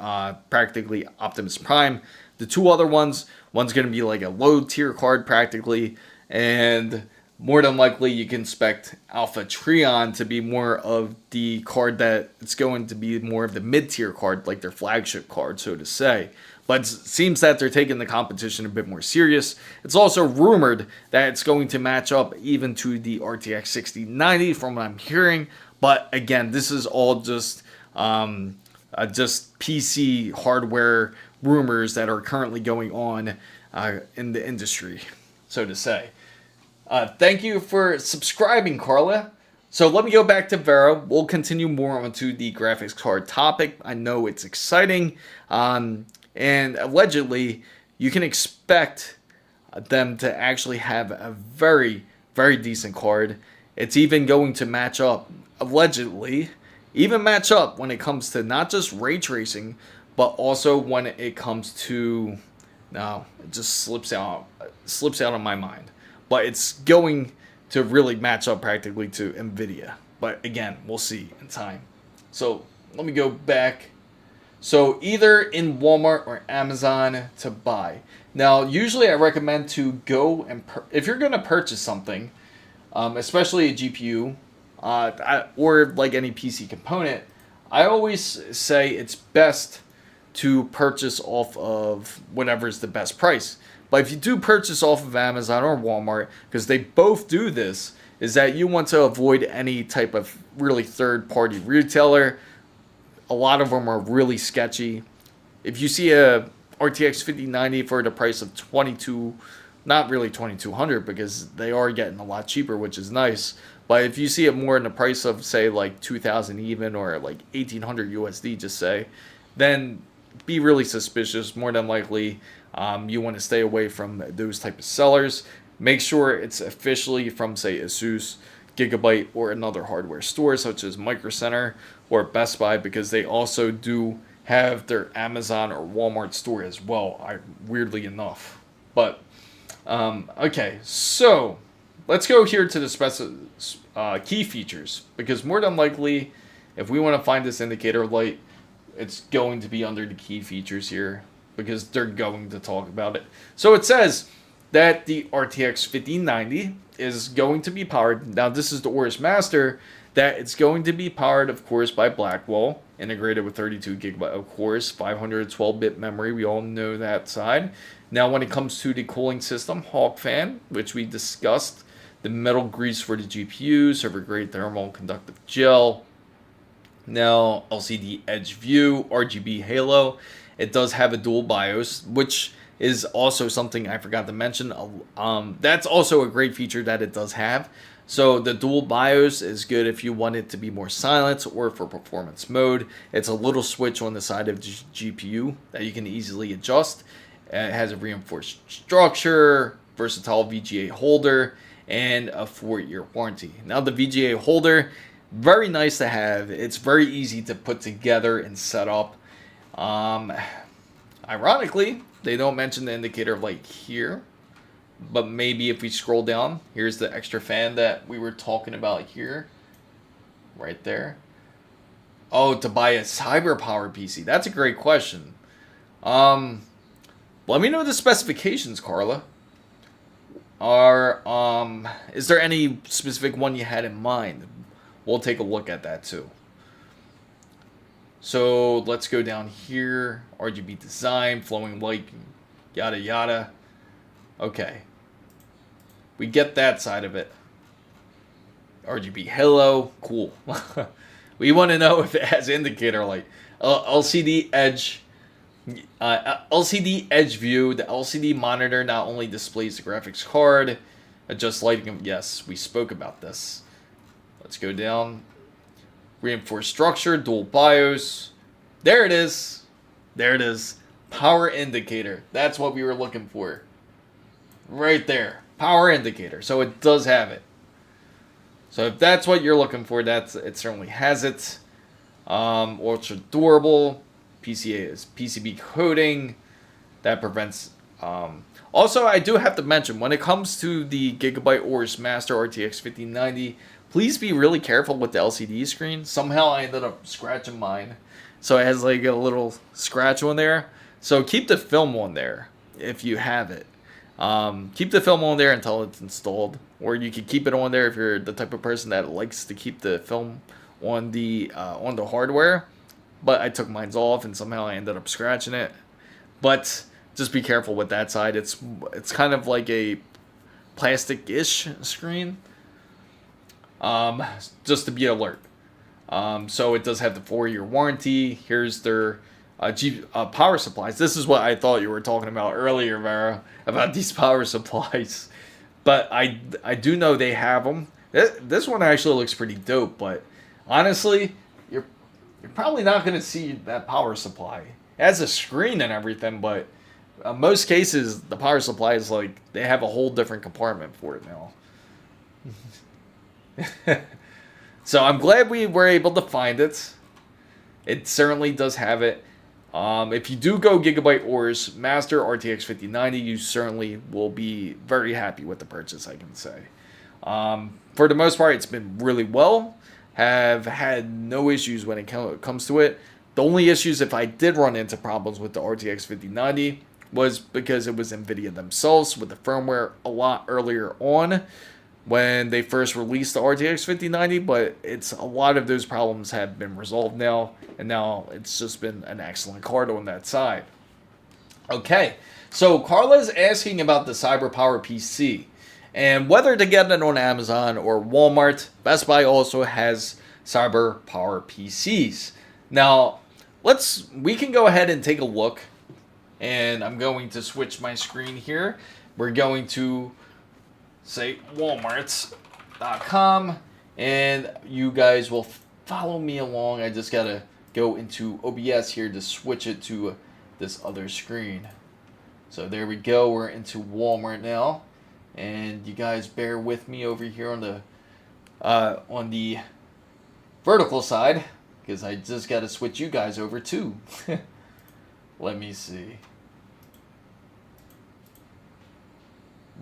practically Optimus Prime. The 2 other one's going to be like a low tier card practically, and more than likely you can expect Alpha Trion to be more of the card that it's going to be more of the mid tier card, like their flagship card, so to say. But it seems that they're taking the competition a bit more serious. It's also rumored that it's going to match up even to the RTX 6090 from what I'm hearing. But again, this is all just PC hardware rumors that are currently going on in the industry, so to say. Thank you for subscribing, Carla. So let me go back to Vera. We'll continue more onto the graphics card topic. I know it's exciting. And allegedly, you can expect them to actually have a very, very decent card. It's even going to match up, allegedly, even match up when it comes to not just ray tracing, but also when it comes to, no, it just slips out of my mind. But it's going to really match up practically to NVIDIA. But again, we'll see in time. So let me go back. So either in Walmart or Amazon to buy. Now, usually I recommend to go and if you're going to purchase something, especially a GPU or like any PC component, I always say it's best to purchase off of whatever's the best price. But if you do purchase off of Amazon or Walmart, because they both do this, is that you want to avoid any type of really third-party retailer. A lot of them are really sketchy. If you see a RTX 5090 for the price of not really 2200, because they are getting a lot cheaper, which is nice. But if you see it more in the price of, say, like 2000 even, or like 1800 USD, just say, then be really suspicious. More than likely, you want to stay away from those type of sellers. Make sure it's officially from, say, ASUS, Gigabyte, or another hardware store such as Micro Center or Best Buy, because they also do have their Amazon or Walmart store as well, weirdly enough. But okay, so let's go here to the key features, because more than likely, if we want to find this indicator light, it's going to be under the key features here, because they're going to talk about it. So it says that the RTX 5090 is going to be powered. Now, this is the AORUS Master, that it's going to be powered, of course, by Blackwell, integrated with 32 gigabyte, of course, 512-bit memory. We all know that side. Now, when it comes to the cooling system, Hawk Fan, which we discussed, the metal grease for the GPU, server-grade thermal conductive gel. Now, LCD Edge View, RGB Halo. It does have a dual BIOS, which is also something I forgot to mention. That's also a great feature that it does have. So the dual BIOS is good if you want it to be more silent or for performance mode. It's a little switch on the side of the GPU that you can easily adjust. It has a reinforced structure, versatile VGA holder, and a 4-year warranty. Now the VGA holder, very nice to have. It's very easy to put together and set up. Ironically, they don't mention the indicator light here, but maybe if we scroll down, here's the extra fan that we were talking about here, right there. Oh, to buy a cyber power PC. That's a great question. Let me know the specifications, Carla. Is there any specific one you had in mind? We'll take a look at that too. So let's go down here. RGB design, flowing light, yada yada. Okay. We get that side of it. RGB halo, cool. We want to know if it has indicator light. LCD edge. LCD edge view. The LCD monitor not only displays the graphics card, adjusts lighting. Yes, we spoke about this. Let's go down. Reinforced structure, dual BIOS. There it is. There it is. Power indicator. That's what we were looking for. Right there. Power indicator. So it does have it. So if that's what you're looking for, it certainly has it. Ultra durable. PCA is PCB coating. That prevents... Also, I do have to mention, when it comes to the Gigabyte AORUS Master RTX 5090, please be really careful with the LCD screen. Somehow I ended up scratching mine. So it has like a little scratch on there. So keep the film on there if you have it. Keep the film on there until it's installed. Or you can keep it on there if you're the type of person that likes to keep the film on the hardware. But I took mine off and somehow I ended up scratching it. But just be careful with that side. It's kind of like a plastic-ish screen. Just to be alert. So it does have the 4-year warranty. Here's their power supplies. This is what I thought you were talking about earlier, Vera, about these power supplies. But I do know they have them. This one actually looks pretty dope, but honestly, you're probably not going to see that power supply. It has a screen and everything, but in most cases, the power supply is like, they have a whole different compartment for it now. So I'm glad we were able to find it. It certainly does have it. If you do go Gigabyte AORUS Master RTX 5090, you certainly will be very happy with the purchase, I can say. For the most part, it's been really well. Have had no issues when it comes to it. The only issues, if I did run into problems with the RTX 5090, was because it was NVIDIA themselves with the firmware a lot earlier on when they first released the RTX 5090, but a lot of those problems have been resolved now, and now it's just been an excellent card on that side. Okay, so Carla's asking about the CyberPower PC, and whether to get it on Amazon or Walmart. Best Buy also has CyberPower PCs. Now, we can go ahead and take a look, and I'm going to switch my screen here. We're going to say walmarts.com, and you guys will follow me along. I just gotta go into OBS here to switch it to this other screen. So there we go, we're into Walmart now, and you guys bear with me over here on the vertical side, because I just gotta switch you guys over too. Let me see.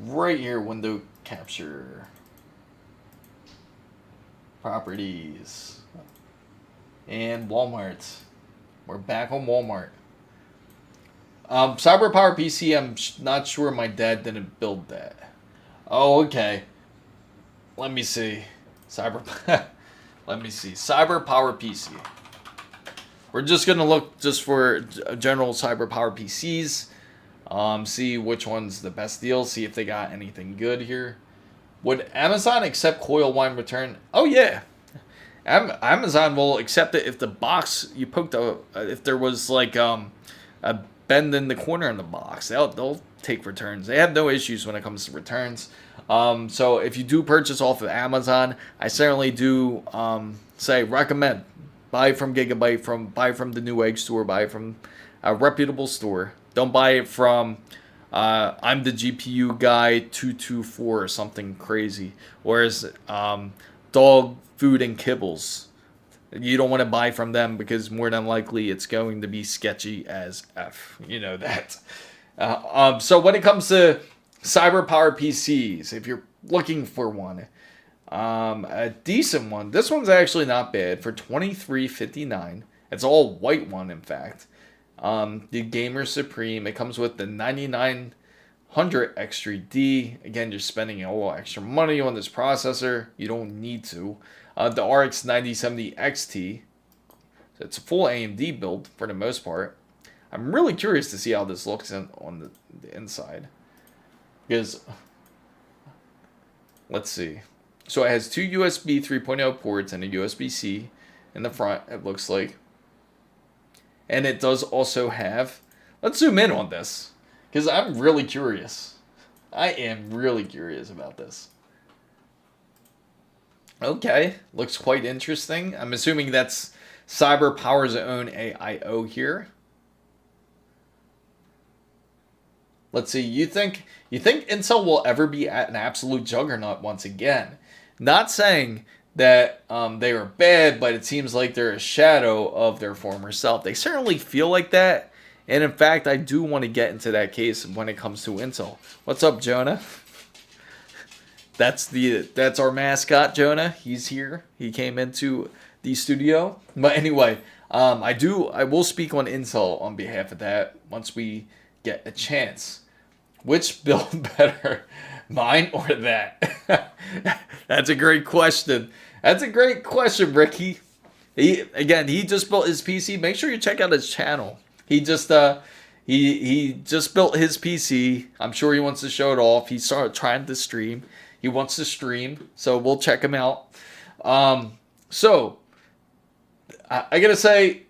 Right here, window capture, properties, and Walmart. We're back on Walmart. CyberPower PC, I'm not sure my dad didn't build that. Oh, okay. Let me see. Let me see. CyberPower PC. We're just gonna look just for general CyberPower PCs. See which one's the best deal. See if they got anything good here. Would Amazon accept coil whine return? Oh yeah, Amazon will accept it if the box you poked out, if there was like a bend in the corner in the box. They'll take returns. They have no issues when it comes to returns. So if you do purchase off of Amazon, I certainly do recommend buy from Gigabyte, buy from the Newegg store, buy from a reputable store. Don't buy it from I'm the GPU guy 224 or something crazy. Whereas dog food and kibbles, you don't want to buy from them because more than likely it's going to be sketchy as F. You know that. So when it comes to CyberPower PCs, if you're looking for one, a decent one, this one's actually not bad for $23.59. It's all white one, in fact. The Gamer Supreme. It comes with the 9900 X3D. Again, you're spending a little extra money on this processor. You don't need to. The RX 9070 XT. So it's a full AMD build for the most part. I'm really curious to see how this looks on the inside. Because, let's see. So it has two USB 3.0 ports and a USB-C. in the front, it looks like. And it does also have, let's zoom in on this, because I'm really curious. I am really curious about this. Okay, looks quite interesting. I'm assuming that's CyberPower's own AIO here. Let's see, you think Intel will ever be at an absolute juggernaut once again? Not saying that they are bad, but it seems like they're a shadow of their former self. They certainly feel like that. And in fact, I do want to get into that case when it comes to Intel. What's up, Jonah? That's our mascot, Jonah. He's here. He came into the studio. But anyway, I will speak on Intel on behalf of that once we get a chance. Which build better, mine or that? That's a great question. That's a great question, Ricky. He just built his PC. Make sure you check out his channel. He just he just built his PC. I'm sure he wants to show it off. He started trying to stream. He wants to stream, so we'll check him out. So I gotta say,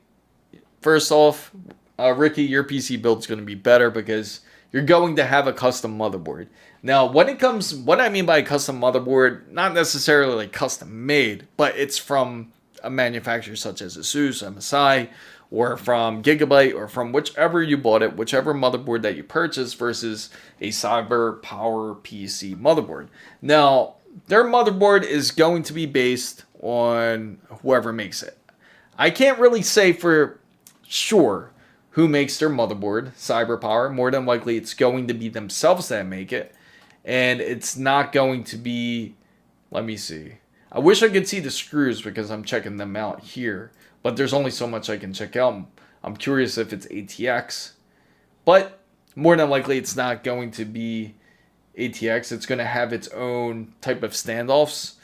first off, Ricky, your PC build is going to be better because you're going to have a custom motherboard. Now, what I mean by custom motherboard, not necessarily like custom made, but it's from a manufacturer such as ASUS, MSI, or from Gigabyte, or from whichever you bought it, whichever motherboard that you purchased versus a CyberPower PC motherboard. Now, their motherboard is going to be based on whoever makes it. I can't really say for sure who makes their motherboard, CyberPower. More than likely, it's going to be themselves that make it. And it's not going to be, let me see. I wish I could see the screws because I'm checking them out here. But there's only so much I can check out. I'm curious if it's ATX. But more than likely, it's not going to be ATX. It's going to have its own type of standoffs.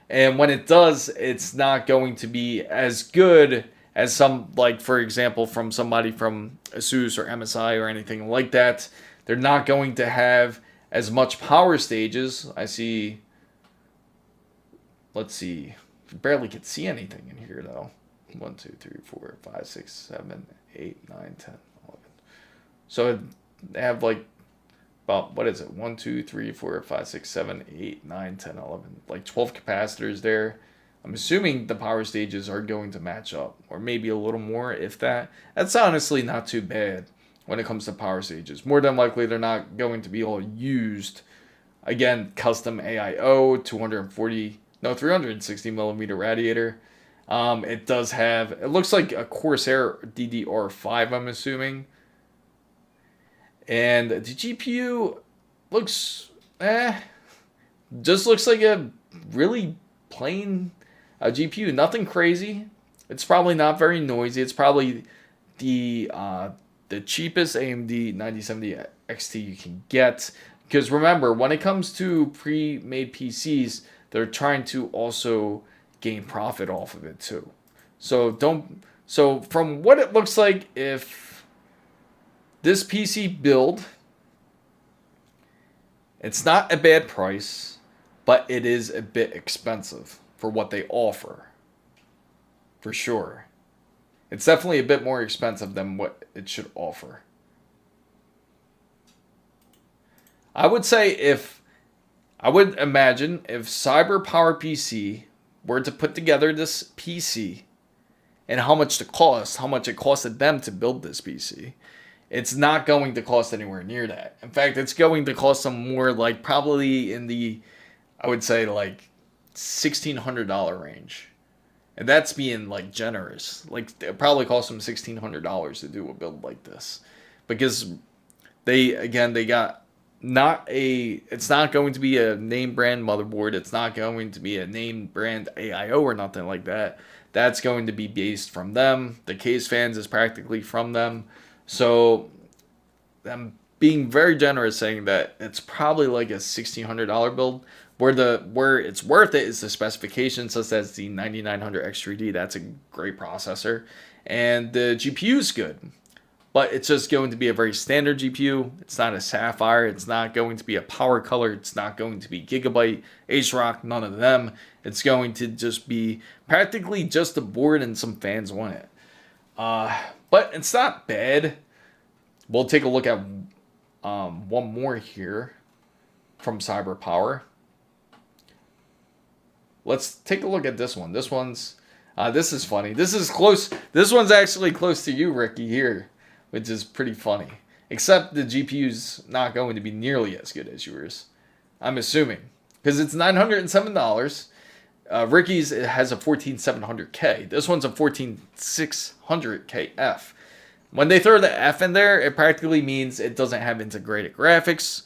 And when it does, it's not going to be as good as some, like, for example, from somebody from ASUS or MSI or anything like that. They're not going to have as much power stages. I see, let's see, barely could see anything in here though. 1, 2, 3, 4, 5, 6, 7, 8, 9, 10, 11. So they have like about, what is it? 1, 2, 3, 4, 5, 6, 7, 8, 9, 10, 11. Like 12 capacitors there. I'm assuming the power stages are going to match up, or maybe a little more, if that. That's honestly not too bad when it comes to power stages. More than likely, they're not going to be all used. Again, custom AIO, 360 millimeter radiator. It does have, it looks like a Corsair DDR5, I'm assuming. And the GPU looks, just looks like a really plain GPU. Nothing crazy. It's probably not very noisy. It's probably the cheapest AMD 9070 XT you can get. Because remember, when it comes to pre-made PCs, they're trying to also gain profit off of it too. So from what it looks like, if this PC build, it's not a bad price, but it is a bit expensive for what they offer. For sure. It's definitely a bit more expensive than what it should offer. I would imagine if CyberPower PC were to put together this PC and how much it costed them to build this PC, it's not going to cost anywhere near that. In fact, it's going to cost them more, like probably in the, I would say like $1,600 range. And that's being like generous. Like it probably cost them $1,600 to do a build like this. Because they got it's not going to be a name brand motherboard. It's not going to be a name brand AIO or nothing like that. That's going to be based from them. The case fans is practically from them. So I'm being very generous saying that it's probably like a $1,600 build. Where it's worth it is the specifications, such as the 9900X3D. That's a great processor. And the GPU is good. but it's just going to be a very standard GPU. It's not a Sapphire. It's not going to be a Power Color. It's not going to be Gigabyte, ASRock, none of them. It's going to just be practically just a board and some fans on it. But it's not bad. We'll take a look at one more here from CyberPower. Let's take a look at this one. This is funny. This is close. This one's actually close to you, Ricky, here, which is pretty funny. Except the GPU's not going to be nearly as good as yours, I'm assuming, because it's $907. Ricky's has a 14700K. This one's a 14600KF. When they throw the F in there, it practically means it doesn't have integrated graphics.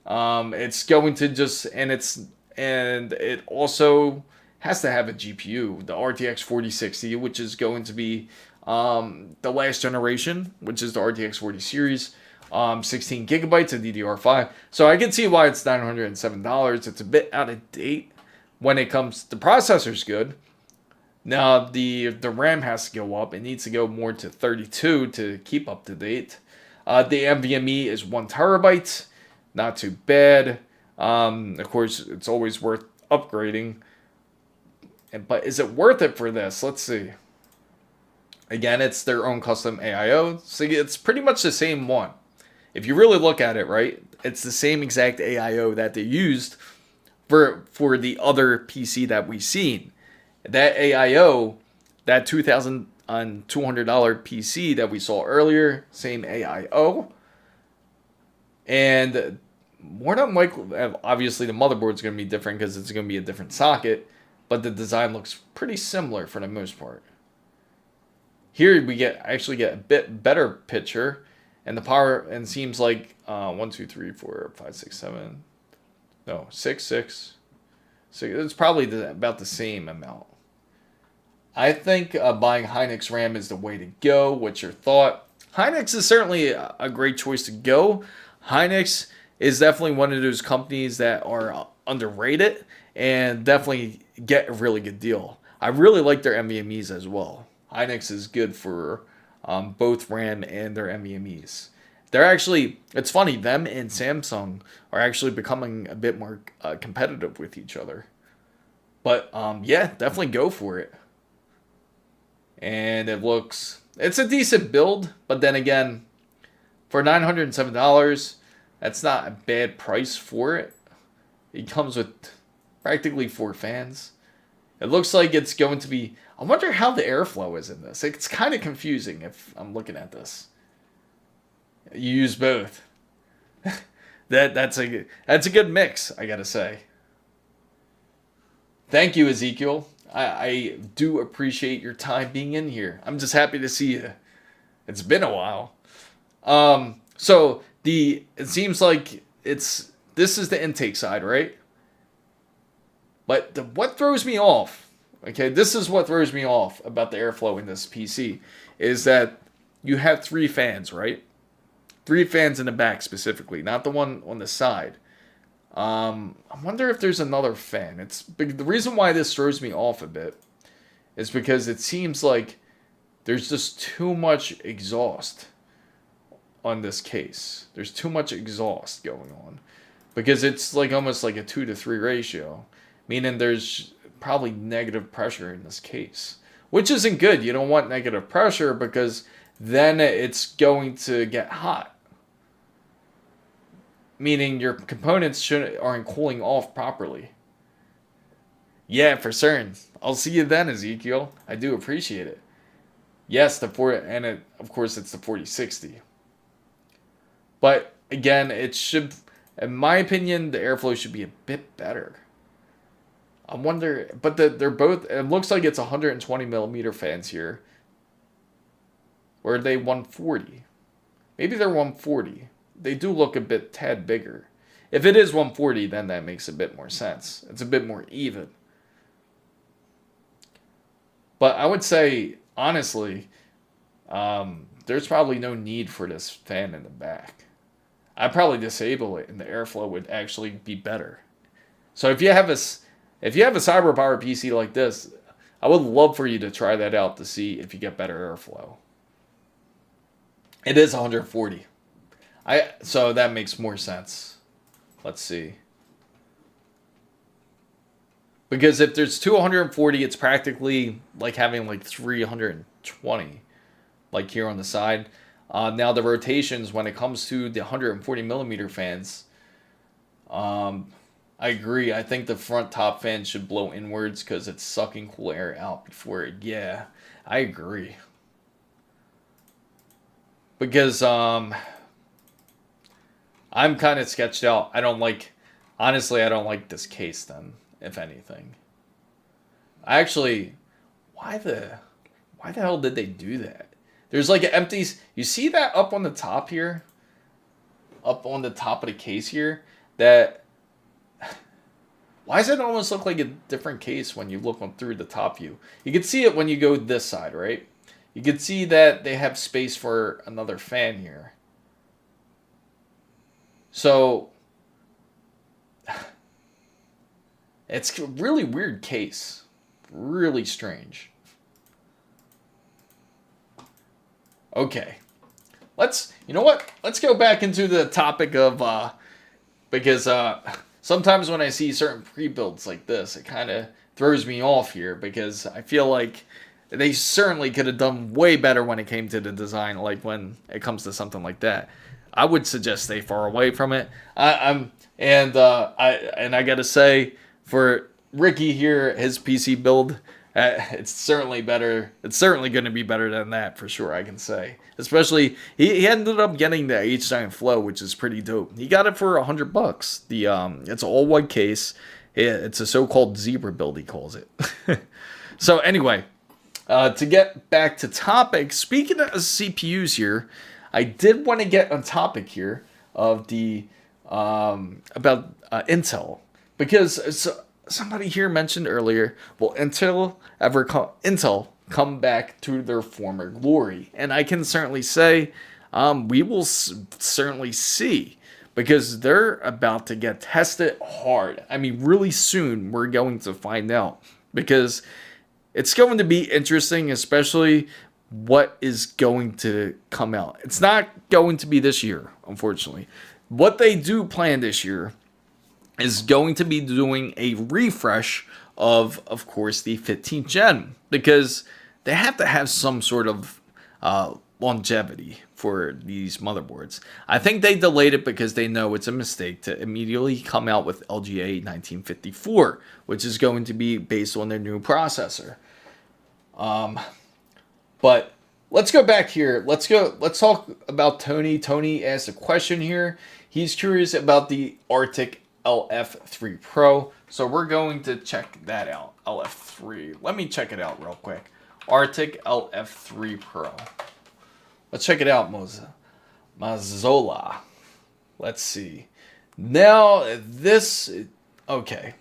It's going to just, and it also has to have a GPU, the RTX 4060, which is going to be the last generation, which is the RTX 40 series, 16 gigabytes of DDR5. So I can see why it's $907. It's a bit out of date when it comes. The processor's good. Now the RAM has to go up. It needs to go more to 32 to keep up to date. The NVMe is 1 terabyte, not too bad. Of course, it's always worth upgrading. But is it worth it for this? Let's see. Again, it's their own custom AIO. So it's pretty much the same one. If you really look at it, right, it's the same exact AIO that they used for the other PC that we've seen. That AIO, that $2,200 PC that we saw earlier, same AIO. And more than likely, obviously the motherboard's going to be different because it's going to be a different socket. But the design looks pretty similar for the most part. Here we actually get a bit better picture, and the power, and seems like 1, 2, 3, 4, 5, 6, 7, no, 6, 6. So it's probably about the same amount. I think buying Hynix RAM is the way to go. What's your thought? Hynix is certainly a great choice to go. Hynix is definitely one of those companies that are underrated and definitely get a really good deal. I really like their NVMEs as well. Hynix is good for both RAM and their NVMEs. They're actually, it's funny, them and Samsung are actually becoming a bit more competitive with each other. But yeah, definitely go for it. And it's a decent build, but then again, for $907, that's not a bad price for it. It comes with practically 4 fans. It looks like it's going to be, I wonder how the airflow is in this. It's kind of confusing if I'm looking at this. You use both. That's a good mix, I gotta say. Thank you, Ezekiel. I do appreciate your time being in here. I'm just happy to see you. It's been a while. So it seems like this is the intake side, right? But what throws me off, okay, this is what throws me off about the airflow in this PC, is that you have 3 fans, right? 3 fans in the back specifically, not the one on the side. I wonder if there's another fan. The reason why this throws me off a bit is because it seems like there's just too much exhaust on this case. There's too much exhaust going on because it's like almost like a 2-to-3 ratio, meaning there's probably negative pressure in this case, which isn't good. You don't want negative pressure because then it's going to get hot, meaning your components aren't cooling off properly. Yeah, for certain. I'll see you then, Ezekiel. I do appreciate it. Yes, of course it's the 4060. But again, it should, in my opinion, the airflow should be a bit better. I wonder, but they're both, it looks like it's 120 millimeter fans here. Or are they 140? Maybe they're 140. They do look a tad bigger. If it is 140, then that makes a bit more sense. It's a bit more even. But I would say, honestly, there's probably no need for this fan in the back. I'd probably disable it and the airflow would actually be better. So if you have a CyberPower PC like this, I would love for you to try that out to see if you get better airflow. It is 140. So that makes more sense. Let's see. Because if there's 240, it's practically like having like 320, like here on the side. Now the rotations, when it comes to the 140 millimeter fans, I agree. I think the front top fan should blow inwards because it's sucking cool air out before it. Yeah, I agree. Because I'm kind of sketched out. Honestly, I don't like this case then, if anything. Why the hell did they do that? There's like an empty, you see that up on the top here? Up on the top of the case here? Why does it almost look like a different case when you look on through the top view? You can see it when you go this side, right? You can see that they have space for another fan here. So, it's a really weird case. Really strange. Okay. You know what? Let's go back into the topic of, because sometimes when I see certain pre-builds like this, it kind of throws me off here because I feel like they certainly could have done way better when it came to the design, like when it comes to something like that. I would suggest stay far away from it. I gotta say, for Ricky here, his PC build, it's certainly better. It's certainly going to be better than that for sure, I can say. Especially, he ended up getting the H9 Flow, which is pretty dope. He got it for $100. It's an all white case. It's a so-called zebra build, he calls it. So anyway, to get back to topic, speaking of CPUs here, I did want to get on topic here of the about Intel, because somebody here mentioned earlier, will Intel come back to their former glory? And I can certainly say we will certainly see, because they're about to get tested hard. I mean, really soon we're going to find out, because it's going to be interesting, especially what is going to come out. It's not going to be this year, unfortunately. What they do plan this year is going to be doing a refresh of course, the 15th gen, because they have to have some sort of longevity for these motherboards. I think they delayed it because they know it's a mistake to immediately come out with LGA 1954, which is going to be based on their new processor. But let's go back here. Let's talk about Tony. Tony asked a question here. He's curious about the Arctic LF3 Pro. So we're going to check that out. LF3. Let me check it out real quick. Arctic LF3 Pro. Let's check it out, Mazola. Let's see. Now this, okay.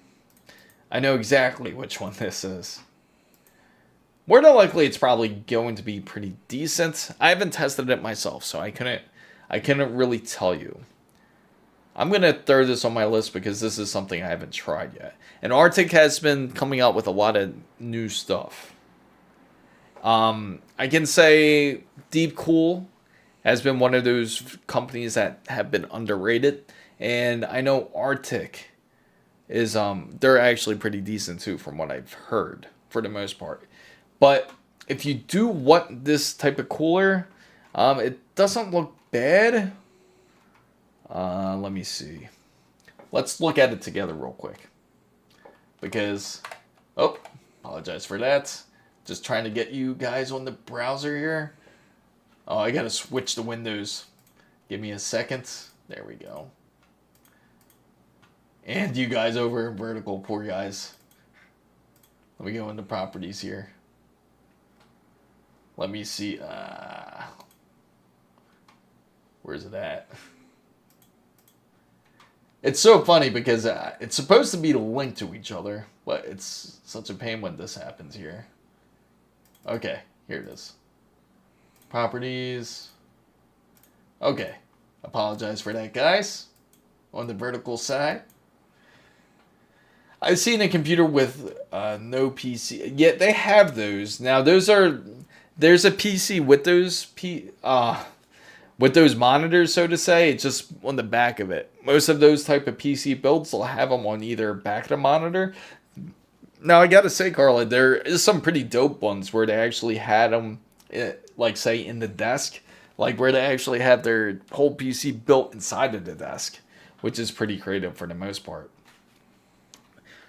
I know exactly which one this is. More than likely, it's probably going to be pretty decent. I haven't tested it myself, so I couldn't really tell you. I'm going to throw this on my list because this is something I haven't tried yet. And Arctic has been coming out with a lot of new stuff. I can say Deepcool has been one of those companies that have been underrated. And I know Arctic is, they're actually pretty decent too, from what I've heard, for the most part. But if you do want this type of cooler, it doesn't look bad. Let me see. Let's look at it together real quick. Because, oh, apologize for that. Just trying to get you guys on the browser here. Oh, I gotta switch the windows. Give me a second. There we go. And you guys over in vertical, poor guys. Let me go into properties here. Let me see. Where's it at? It's so funny because it's supposed to be linked to each other, but it's such a pain when this happens here. Okay, here it is. Properties. Okay. Apologize for that, guys. On the vertical side. I've seen a computer with no PC. Yeah, they have those. Now, there's a PC with those. with those monitors, so to say, it's just on the back of it. Most of those type of PC builds will have them on either back of the monitor. Now, I gotta say, Carla, there is some pretty dope ones where they actually had them, like, say, in the desk. Like, where they actually had their whole PC built inside of the desk, which is pretty creative for the most part.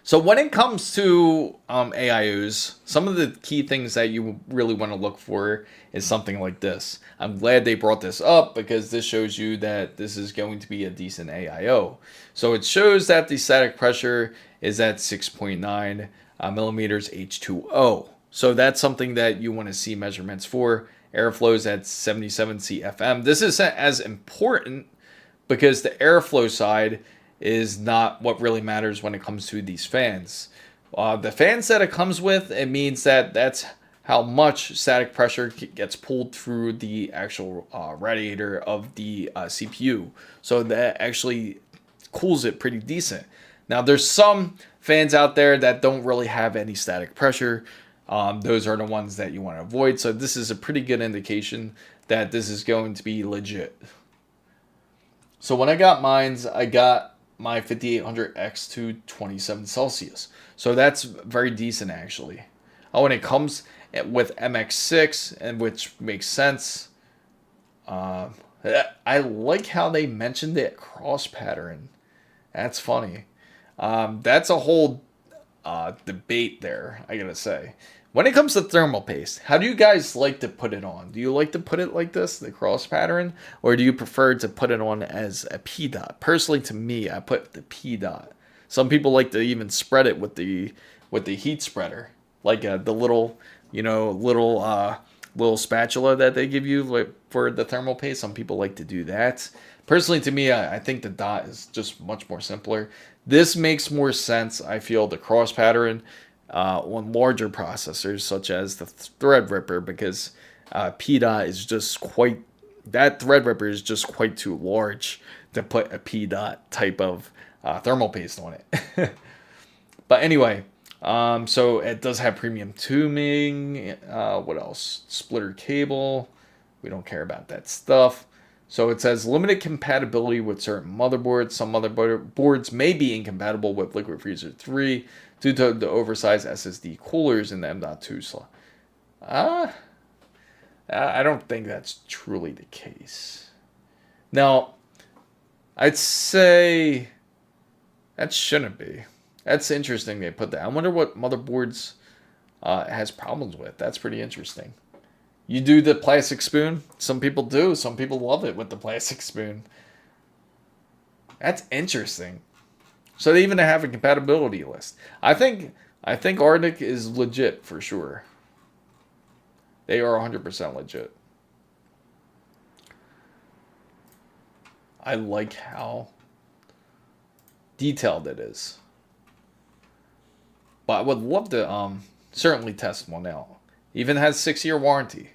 So when it comes to AIOs, some of the key things that you really want to look for is something like this. I'm glad they brought this up because this shows you that this is going to be a decent AIO. So it shows that the static pressure is at 6.9 millimeters H2O. So that's something that you want to see measurements for. Airflow is at 77 CFM. This is as important because the airflow side is not what really matters when it comes to these fans. The fans that it comes with, it means that that's how much static pressure gets pulled through the actual radiator of the CPU. So that actually cools it pretty decent. Now, there's some fans out there that don't really have any static pressure. Those are the ones that you want to avoid. So this is a pretty good indication that this is going to be legit. So when I got mines, I got my 5800X to 27 Celsius. So that's very decent, actually. Oh, and it comes with MX6, and which makes sense. I like how they mentioned that cross pattern. That's funny. That's a whole debate there, I gotta say. When it comes to thermal paste, how do you guys like to put it on? Do you like to put it like this, the cross pattern, or do you prefer to put it on as a P dot? Personally, to me, I put the P dot. Some people like to even spread it with the heat spreader, like the little, little spatula that they give you for the thermal paste. Some people like to do that. Personally, to me, I think the dot is just much more simpler. This makes more sense, I feel, the cross pattern on larger processors such as the Threadripper, because P-dot is just quite, that Threadripper is just quite too large to put a P-dot type of thermal paste on it. But anyway, so it does have premium tubing. What else? Splitter cable. We don't care about that stuff. So it says limited compatibility with certain motherboards. Some motherboards may be incompatible with Liquid Freezer 3 due to the oversized SSD coolers in the M.2 slot. I don't think that's truly the case. Now, I'd say that shouldn't be. That's interesting they put that. I wonder what motherboards it has problems with. That's pretty interesting. You do the plastic spoon? Some people do. Some people love it with the plastic spoon. That's interesting. So they even have a compatibility list. I think Arctic is legit for sure. They are 100% legit. I like how detailed it is. But I would love to certainly test one out. Even has 6-year warranty.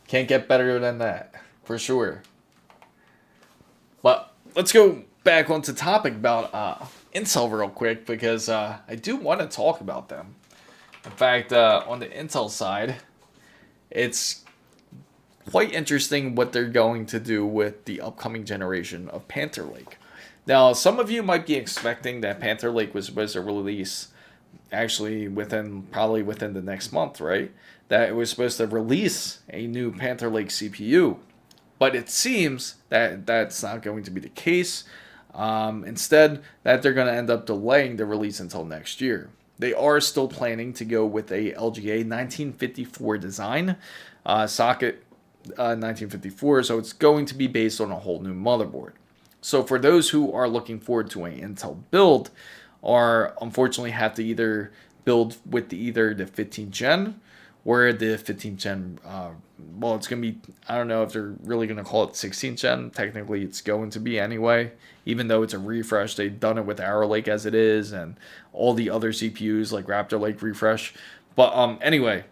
Can't get better than that, for sure. But let's go back onto topic about Intel real quick, because I do want to talk about them. In fact, on the Intel side, it's quite interesting what they're going to do with the upcoming generation of Panther Lake. Now, some of you might be expecting that Panther Lake was supposed to release actually probably within the next month, right? That it was supposed to release a new Panther Lake CPU. But it seems that that's not going to be the case. Instead, that they're going to end up delaying the release until next year. They are still planning to go with a LGA 1954 design, socket 1954, so it's going to be based on a whole new motherboard. So for those who are looking forward to an Intel build, or unfortunately have to either build with either the 15th gen or the 15th gen, well, it's going to be, I don't know if they're really going to call it 16th gen. Technically, it's going to be anyway, even though it's a refresh. They've done it with Arrow Lake as it is, and all the other CPUs like Raptor Lake refresh. But anyway,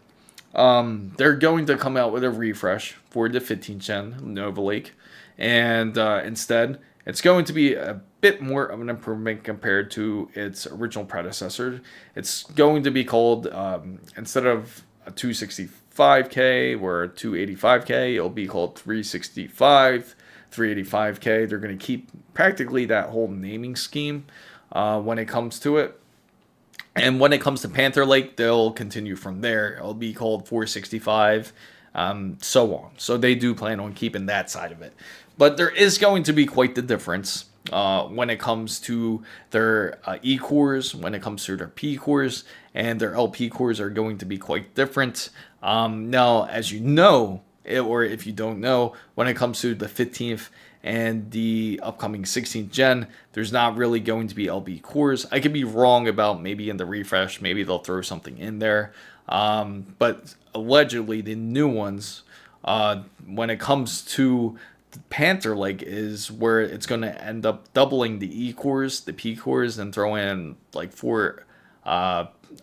they're going to come out with a refresh for the 15th gen Nova Lake, and instead, it's going to be a bit more of an improvement compared to its original predecessor. It's going to be called, instead of a 265K or a 285K, it'll be called 365 385K. They're going to keep practically that whole naming scheme when it comes to it. And when it comes to Panther Lake, they'll continue from there. It'll be called 465, so on. So they do plan on keeping that side of it. But there is going to be quite the difference when it comes to their E cores, when it comes to their P cores, and their LP cores are going to be quite different. Now, as you know, or if you don't know, when it comes to the 15th and the upcoming 16th gen, there's not really going to be LB cores. I could be wrong about maybe in the refresh, maybe they'll throw something in there. But allegedly, the new ones, when it comes to Panther Lake, is where it's going to end up doubling the E cores, the P cores, and throw in like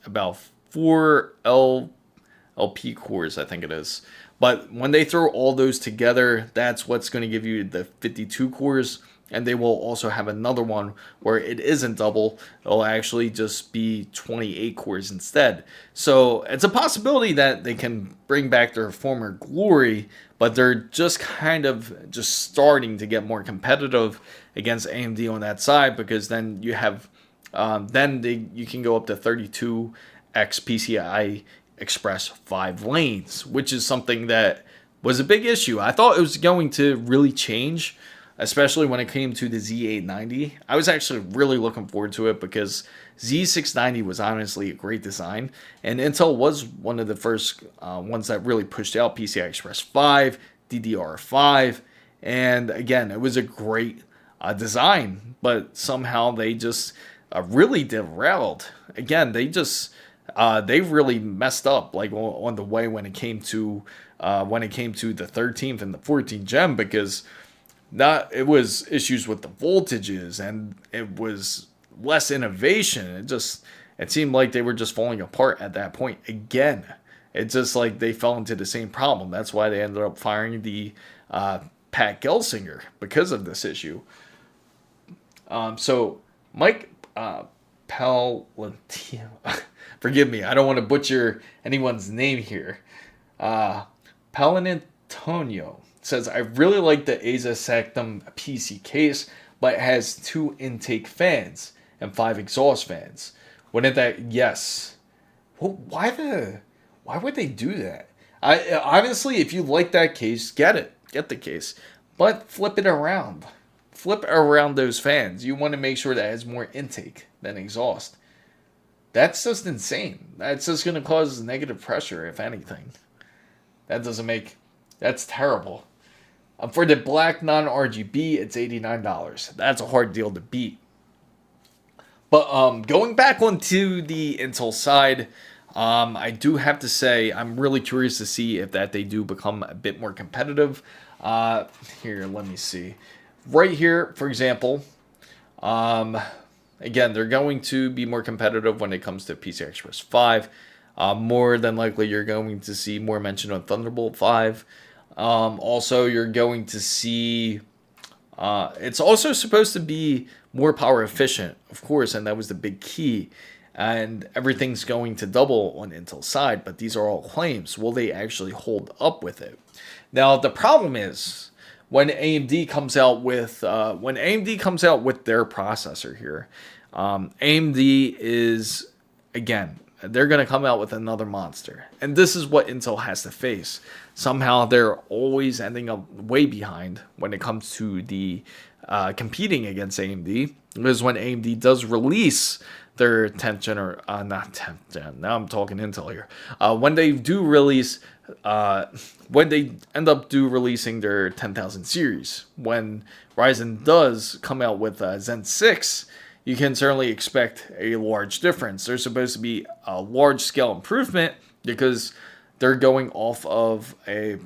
about 4 LP cores, I think it is. But when they throw all those together, that's what's going to give you the 52 cores. And they will also have another one where it isn't double. It'll actually just be 28 cores instead. So it's a possibility that they can bring back their former glory, but they're just kind of just starting to get more competitive against AMD on that side, because then you have, you can go up to 32x PCI Express 5 lanes, which is something that was a big issue. I thought it was going to really change, especially when it came to the Z890. I was actually really looking forward to it because Z690 was honestly a great design, and Intel was one of the first ones that really pushed out PCI Express 5, DDR5, and again, it was a great design, but somehow they just really derailed. Again, they really messed up like on the way when it came to the 13th and the 14th gen, because it was issues with the voltages and it was less innovation. It seemed like they were just falling apart at that point again. It's just like they fell into the same problem. That's why they ended up firing the Pat Gelsinger because of this issue. So Mike Palantino, forgive me, I don't want to butcher anyone's name here. Palantonio says, I really like the ASUS Sanctum PC case, but it has 2 intake fans and 5 exhaust fans. Wouldn't that? Yes. Well, why would they do that? I honestly, if you like that case, get the case, but flip it around. Flip around those fans. You want to make sure that it has more intake than exhaust. That's just insane. That's just going to cause negative pressure, if anything. That's terrible. For the black non-RGB, it's $89. That's a hard deal to beat. But going back onto the Intel side, I do have to say I'm really curious to see if they do become a bit more competitive. Here, let me see. Right here, for example, again, they're going to be more competitive when it comes to PCI Express 5. More than likely, you're going to see more mention of Thunderbolt 5. Also, you're going to see, it's also supposed to be more power efficient, of course, and that was the big key. And everything's going to double on Intel's side, but these are all claims. Will they actually hold up with it? Now, the problem is when AMD comes out with their processor here, AMD is, again, they're going to come out with another monster. And this is what Intel has to face. Somehow they're always ending up way behind when it comes to the competing against AMD. Because when AMD does release their 10th gen, or not 10th gen, now I'm talking Intel here. When they do release, when they end up releasing their 10,000 series, when Ryzen does come out with Zen 6, you can certainly expect a large difference. There's supposed to be a large scale improvement because they're going off of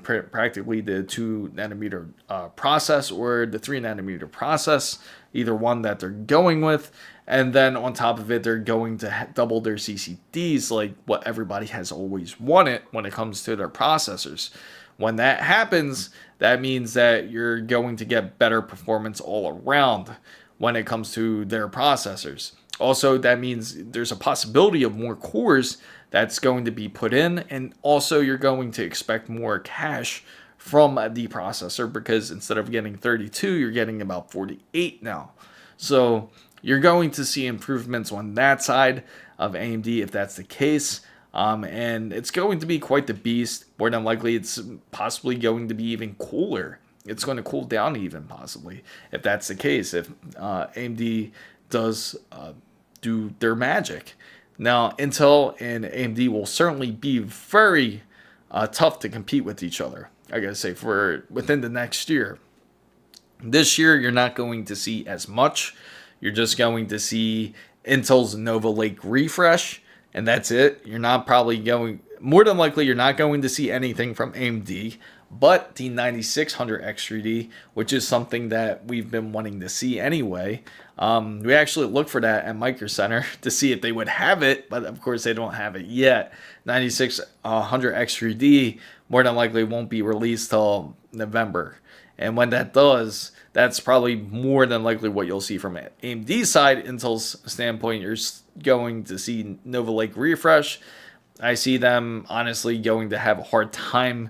practically the 2 nanometer process or the 3 nanometer process, either one that they're going with. And then on top of it, they're going to double their CCDs, like what everybody has always wanted when it comes to their processors. When that happens, that means that you're going to get better performance all around when it comes to their processors. Also, that means there's a possibility of more cores that's going to be put in, and also you're going to expect more cache from the processor, because instead of getting 32, you're getting about 48 now. So you're going to see improvements on that side of AMD if that's the case. And it's going to be quite the beast. More than likely, it's possibly going to be even cooler. It's going to cool down even, possibly, if that's the case, if AMD does do their magic. Now, Intel and AMD will certainly be very tough to compete with each other, I gotta say, for within the next year. This year, you're not going to see as much. You're just going to see Intel's Nova Lake refresh, and that's it. You're not probably going, more than likely, you're not going to see anything from AMD, but the 9600X3D, which is something that we've been wanting to see anyway. We actually looked for that at Micro Center to see if they would have it, but of course they don't have it yet. 9600X3D more than likely won't be released till November. And when that does, that's probably more than likely what you'll see from AMD's side. Intel's standpoint, you're going to see Nova Lake refresh. I see them honestly going to have a hard time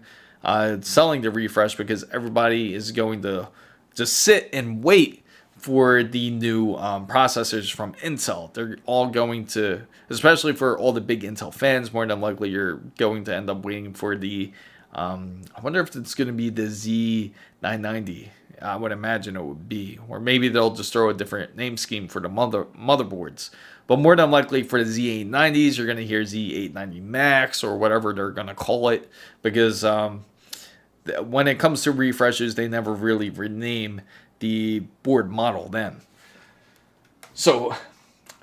selling the refresh, because everybody is going to just sit and wait for the new processors from Intel. They're all going to, especially for all the big Intel fans, more than likely you're going to end up waiting for the, I wonder if it's going to be the Z990. I would imagine it would be, or maybe they'll just throw a different name scheme for the motherboards. But more than likely for the Z890s, you're going to hear Z890 Max or whatever they're going to call it, because when it comes to refreshes, they never really rename the board model then. So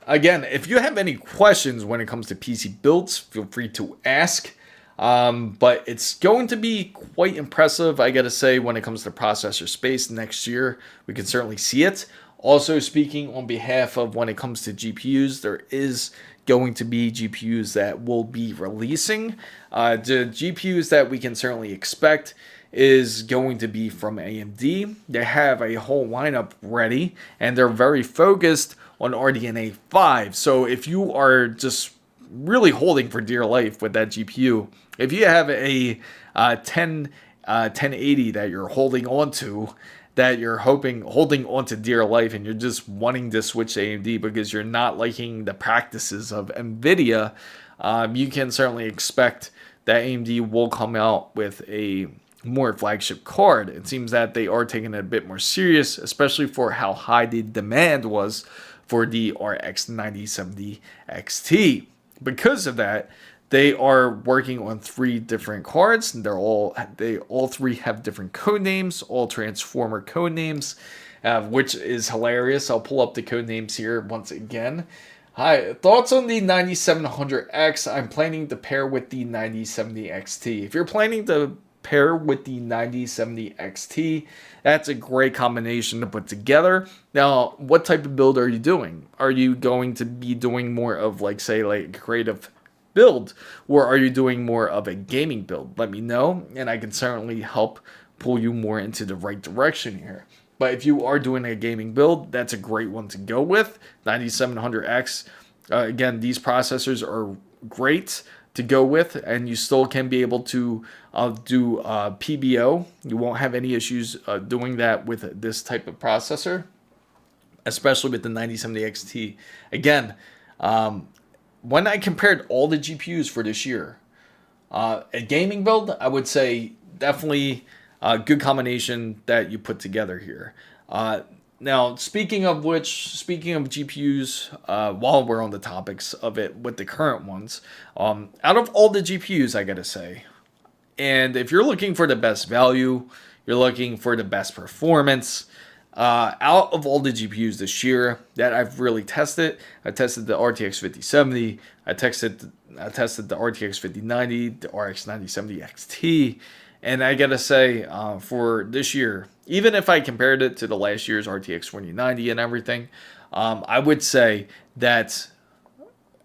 again, if you have any questions when it comes to PC builds, feel free to ask. But it's going to be quite impressive, I gotta say, when it comes to processor space next year. We can certainly see it. Also, speaking on behalf of when it comes to GPUs, there is going to be GPUs that will be releasing. The GPUs that we can certainly expect is going to be from AMD. They have a whole lineup ready, and they're very focused on RDNA 5. So if you are just really holding for dear life with that GPU, if you have a 1080 that you're holding on to, that you're holding on to dear life, and you're just wanting to switch to AMD because you're not liking the practices of NVIDIA, you can certainly expect that AMD will come out with a more flagship card. It seems that they are taking it a bit more serious, especially for how high the demand was for the RX 9070 XT. Because of that, they are working on 3 different cards. They all 3 have different code names, all Transformer code names, which is hilarious. I'll pull up the code names here once again. Hi, thoughts on the 9700X? I'm planning to pair with the 9070 XT. If you're planning to pair with the 9070 XT, that's a great combination to put together. Now, what type of build are you doing? Are you going to be doing more of, like, say, like a creative build, or are you doing more of a gaming build? Let me know, and I can certainly help pull you more into the right direction here. But if you are doing a gaming build, that's a great one to go with. 9700X, again, these processors are great to go with, and you still can be able to do PBO. You won't have any issues doing that with this type of processor, especially with the 9070 XT. Again, when I compared all the GPUs for this year, a gaming build, I would say definitely a good combination that you put together here. Now, speaking of GPUs, while we're on the topics of it with the current ones, out of all the GPUs, I gotta say, and if you're looking for the best value, you're looking for the best performance, out of all the GPUs this year that I've really tested, I tested the RTX 5070, I tested the RTX 5090, the RX 9070 XT, and I gotta say, for this year, even if I compared it to the last year's RTX 2090 and everything, I would say that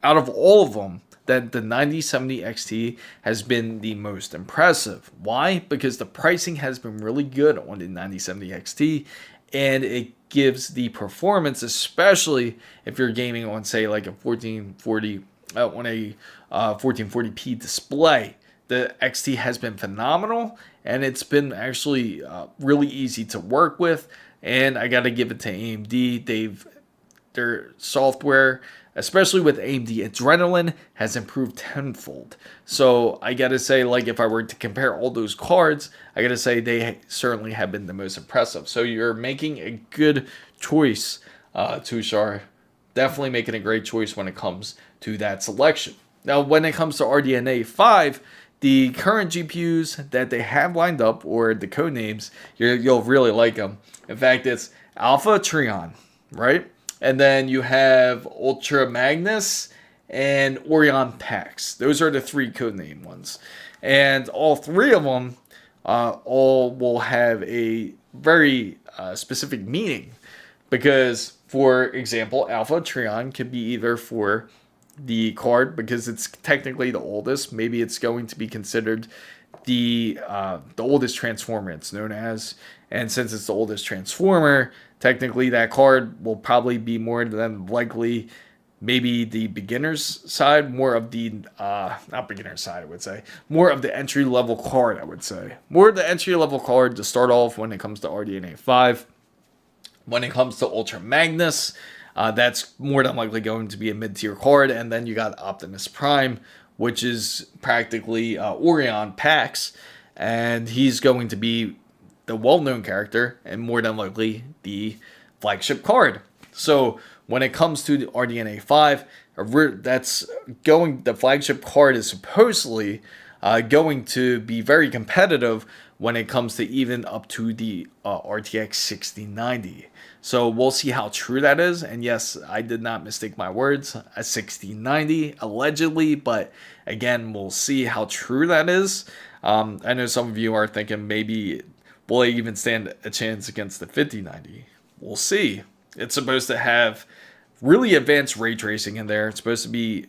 out of all of them, that the 9070 XT has been the most impressive. Why? Because the pricing has been really good on the 9070 XT, and it gives the performance, especially if you're gaming on, say, like a 1440 on a 1440p display. the XT has been phenomenal, and it's been actually really easy to work with. And I got to give it to AMD. Their software, especially with AMD Adrenalin, has improved tenfold. So I gotta say, like, if I were to compare all those cards, I gotta say they certainly have been the most impressive. So you're making a good choice, Tushar. Definitely making a great choice when it comes to that selection. Now, when it comes to RDNA 5, the current GPUs that they have lined up, or the code names, you'll really like them. In fact, it's Alpha Trion, right? And then you have Ultra Magnus and Orion Pax. Those are the 3 codename ones. And all 3 of them all will have a very specific meaning. Because, for example, Alpha Trion could be either for the card, because it's technically the oldest. Maybe it's going to be considered the oldest transformer it's known as. And since it's the oldest transformer, technically that card will probably be more than likely maybe the beginner's side, more of the, not beginner's side, I would say, more of the entry-level card, I would say. More of the entry-level card to start off when it comes to RDNA 5. When it comes to Ultra Magnus, that's more than likely going to be a mid-tier card. And then you got Optimus Prime, which is practically Orion Pax. And he's going to be the well-known character and more than likely the flagship card. So when it comes to the RDNA 5, the flagship card is supposedly going to be very competitive when it comes to even up to the RTX 6090. So we'll see how true that is. And yes, I did not mistake my words. A 6090 allegedly, but again, we'll see how true that is. I know some of you are thinking maybe will it even stand a chance against the 5090? We'll see. It's supposed to have really advanced ray tracing in there. It's supposed to be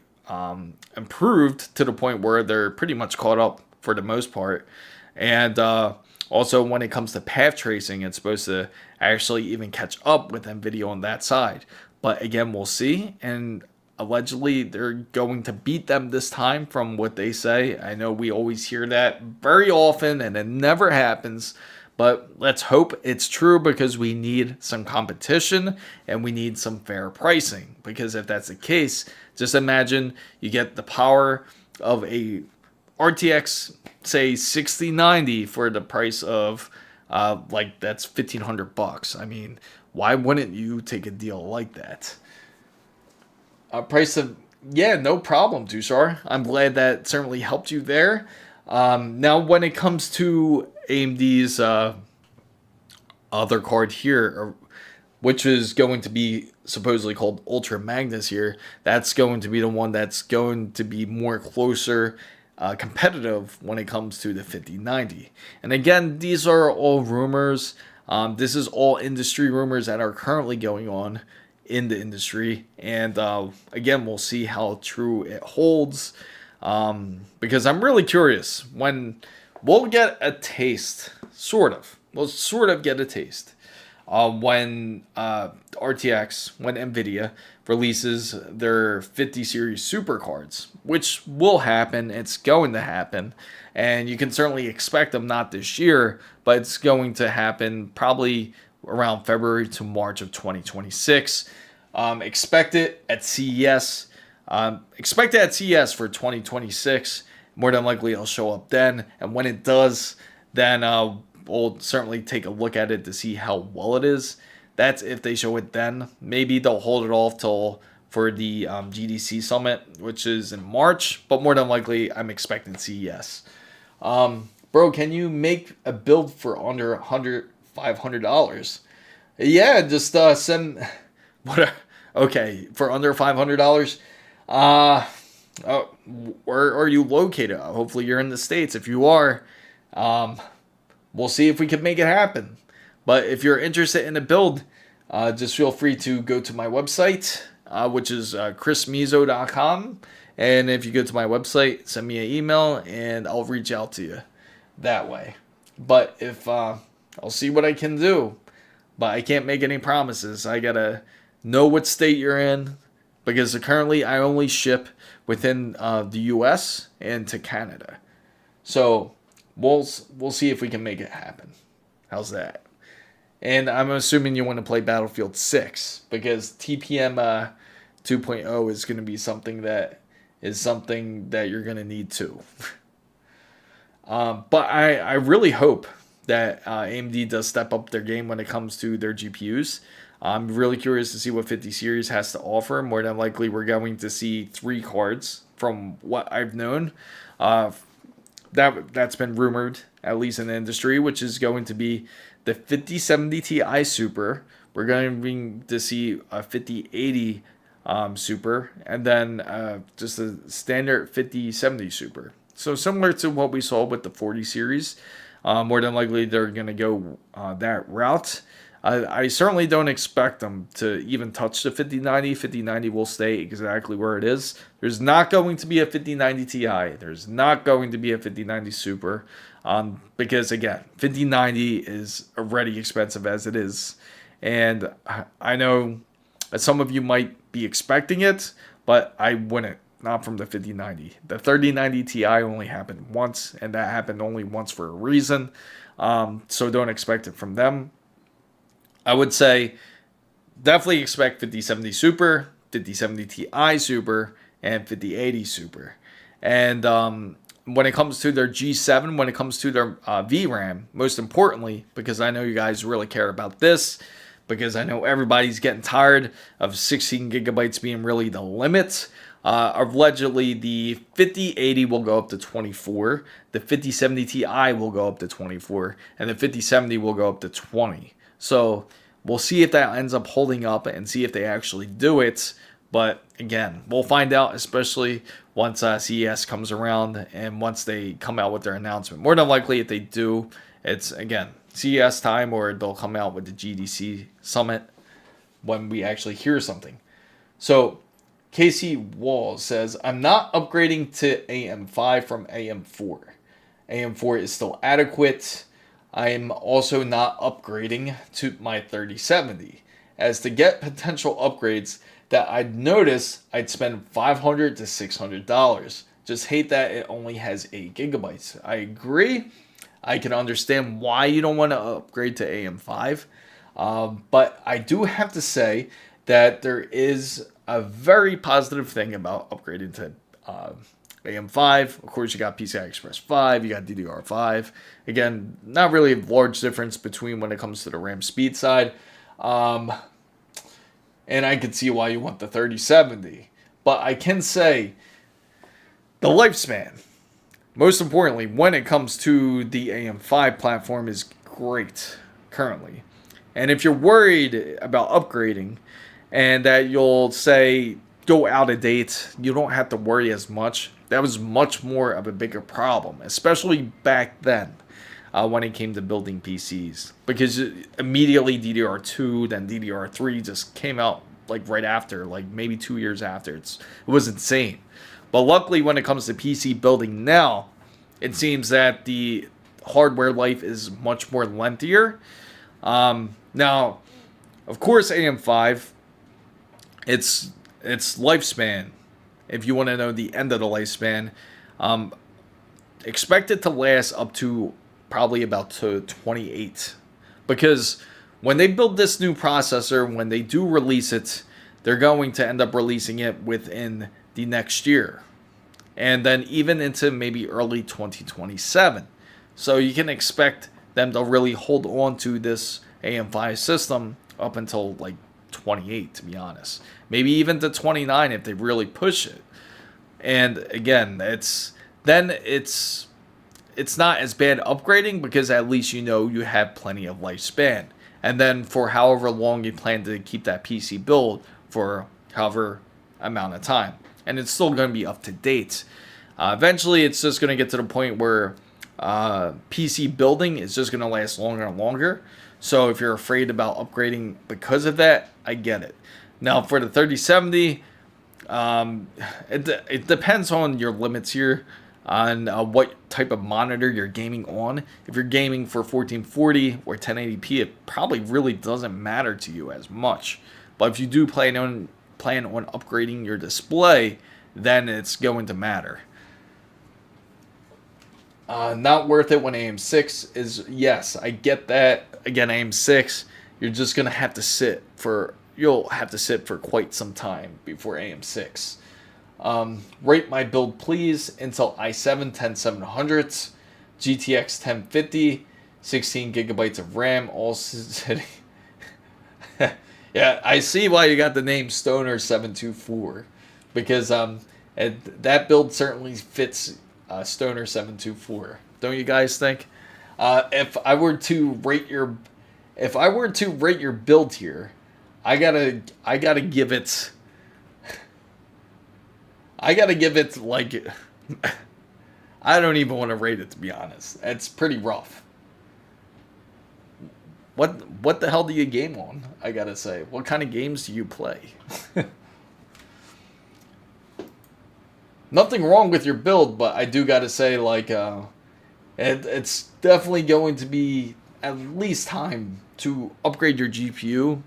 improved to the point where they're pretty much caught up for the most part. And also when it comes to path tracing, it's supposed to actually even catch up with NVIDIA on that side. But again, we'll see. And allegedly they're going to beat them this time from what they say. I know we always hear that very often and it never happens. But let's hope it's true, because we need some competition and we need some fair pricing. Because if that's the case, just imagine you get the power of a RTX, say 6090 for the price of like that's $1,500. I mean, why wouldn't you take a deal like that? Price of, yeah, no problem, Tushar. I'm glad that certainly helped you there. Now, when it comes to AMD's other card here, which is going to be supposedly called Ultra Magnus here, that's going to be the one that's going to be more closer competitive when it comes to the 5090. And again, these are all rumors. This is all industry rumors that are currently going on in the industry. And again, we'll see how true it holds. Because I'm really curious when we'll get a taste, we'll sort of get a taste when RTX, when NVIDIA releases their 50 series super cards, which will happen. It's going to happen. And you can certainly expect them not this year, but it's going to happen probably around February to March of 2026. Expect it at CES. Expect it at CES for 2026. More than likely it'll show up then. And when it does, then we'll certainly take a look at it to see how well it is. That's if they show it then. Maybe they'll hold it off for the GDC Summit, which is in March. But more than likely, I'm expecting CES. Bro, can you make a build for under $500? Yeah, just send... Okay, for under $500? Where are you located? Hopefully you're in the States. If you are, we'll see if we can make it happen. But if you're interested in a build, just feel free to go to my website, which is chrismizo.com. And if you go to my website, send me an email and I'll reach out to you that way. But if I'll see what I can do, but I can't make any promises. I gotta know what state you're in, because currently I only ship within the US and to Canada. So we'll see if we can make it happen. How's that? And I'm assuming you want to play Battlefield 6 because TPM 2.0 is going to be something that you're going to need too. But I really hope that AMD does step up their game when it comes to their GPUs. I'm really curious to see what 50 series has to offer. More than likely, we're going to see 3 cards from what I've known. That's been rumored, at least in the industry, which is going to be the 5070 Ti Super. We're going to see a 5080 Super, and then just a standard 5070 Super. So similar to what we saw with the 40 series. More than likely, they're going to go that route. I certainly don't expect them to even touch the 5090. 5090 will stay exactly where it is. There's not going to be a 5090 Ti. There's not going to be a 5090 Super. Because, again, 5090 is already expensive as it is. And I know that some of you might be expecting it, but I wouldn't. Not from the 5090. The 3090 Ti only happened once, and that happened only once for a reason. So don't expect it from them. I would say definitely expect 5070 Super, 5070 Ti Super, and 5080 Super. And when it comes to their G7, when it comes to their VRAM, most importantly, because I know you guys really care about this, because I know everybody's getting tired of 16 gigabytes being really the limit. Allegedly, the 5080 will go up to 24, the 5070 Ti will go up to 24, and the 5070 will go up to 20. So we'll see if that ends up holding up and see if they actually do it. But again, we'll find out, especially once CES comes around and once they come out with their announcement. More than likely, if they do, it's, again, CES time, or they'll come out with the GDC Summit when we actually hear something. So Casey Wall says, I'm not upgrading to AM5 from AM4. AM4 is still adequate. I'm also not upgrading to my 3070, as to get potential upgrades that I'd notice I'd spend $500 to $600. Just hate that it only has 8 gigabytes. I agree. I can understand why you don't want to upgrade to AM5. But I do have to say that there is a very positive thing about upgrading to AM5. Of course, you got PCI Express 5, you got DDR5. Again, not really a large difference between when it comes to the RAM speed side. And I can see why you want the 3070. But I can say the lifespan, most importantly, when it comes to the AM5 platform, is great currently. And if you're worried about upgrading and that you'll say go out of date, you don't have to worry as much. That was much more of a bigger problem, especially back then when it came to building PCs. Because immediately DDR2, then DDR3 just came out like right after, like maybe 2 years after. It was insane. But luckily when it comes to PC building now, it seems that the hardware life is much more lengthier. Now, of course, AM5, its lifespan, if you want to know the end of the lifespan, expect it to last up to probably about to 28. Because when they build this new processor, when they do release it, they're going to end up releasing it within the next year. And then even into maybe early 2027. So you can expect them to really hold on to this AM5 system up until like 28, to be honest. Maybe even to 29 if they really push it. And again, it's not as bad upgrading because at least you know you have plenty of lifespan. And then for however long you plan to keep that PC build for however amount of time. And it's still going to be up to date. Eventually, it's just going to get to the point where PC building is just going to last longer and longer. So if you're afraid about upgrading because of that, I get it. Now, for the 3070, it depends on your limits here, on what type of monitor you're gaming on. If you're gaming for 1440 or 1080p, it probably really doesn't matter to you as much. But if you do plan on upgrading your display, then it's going to matter. Not worth it when AM6 is, yes, I get that. Again, AM6, you're just going to have to sit for, you'll have to sit for quite some time before AM6. Rate my build, please. Intel i7 10700s, GTX 1050, 16 gigabytes of RAM, all sitting. Yeah, I see why you got the name Stoner 724, because that build certainly fits Stoner 724. Don't you guys think? If I were to rate your build here, I gotta give it. I gotta give it like. I don't even want to rate it, to be honest. It's pretty rough. What the hell do you game on? I gotta say, what kind of games do you play? Nothing wrong with your build, but I do gotta say, like, it's definitely going to be at least time to upgrade your GPU.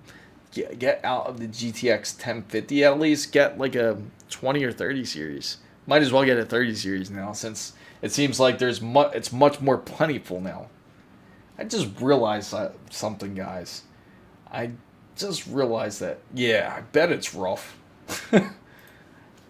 Get out of the GTX 1050 at least. Get like a 20 or 30 series. Might as well get a 30 series now, since it seems like it's much more plentiful now. I just realized something, guys. I just realized that, yeah, I bet it's rough.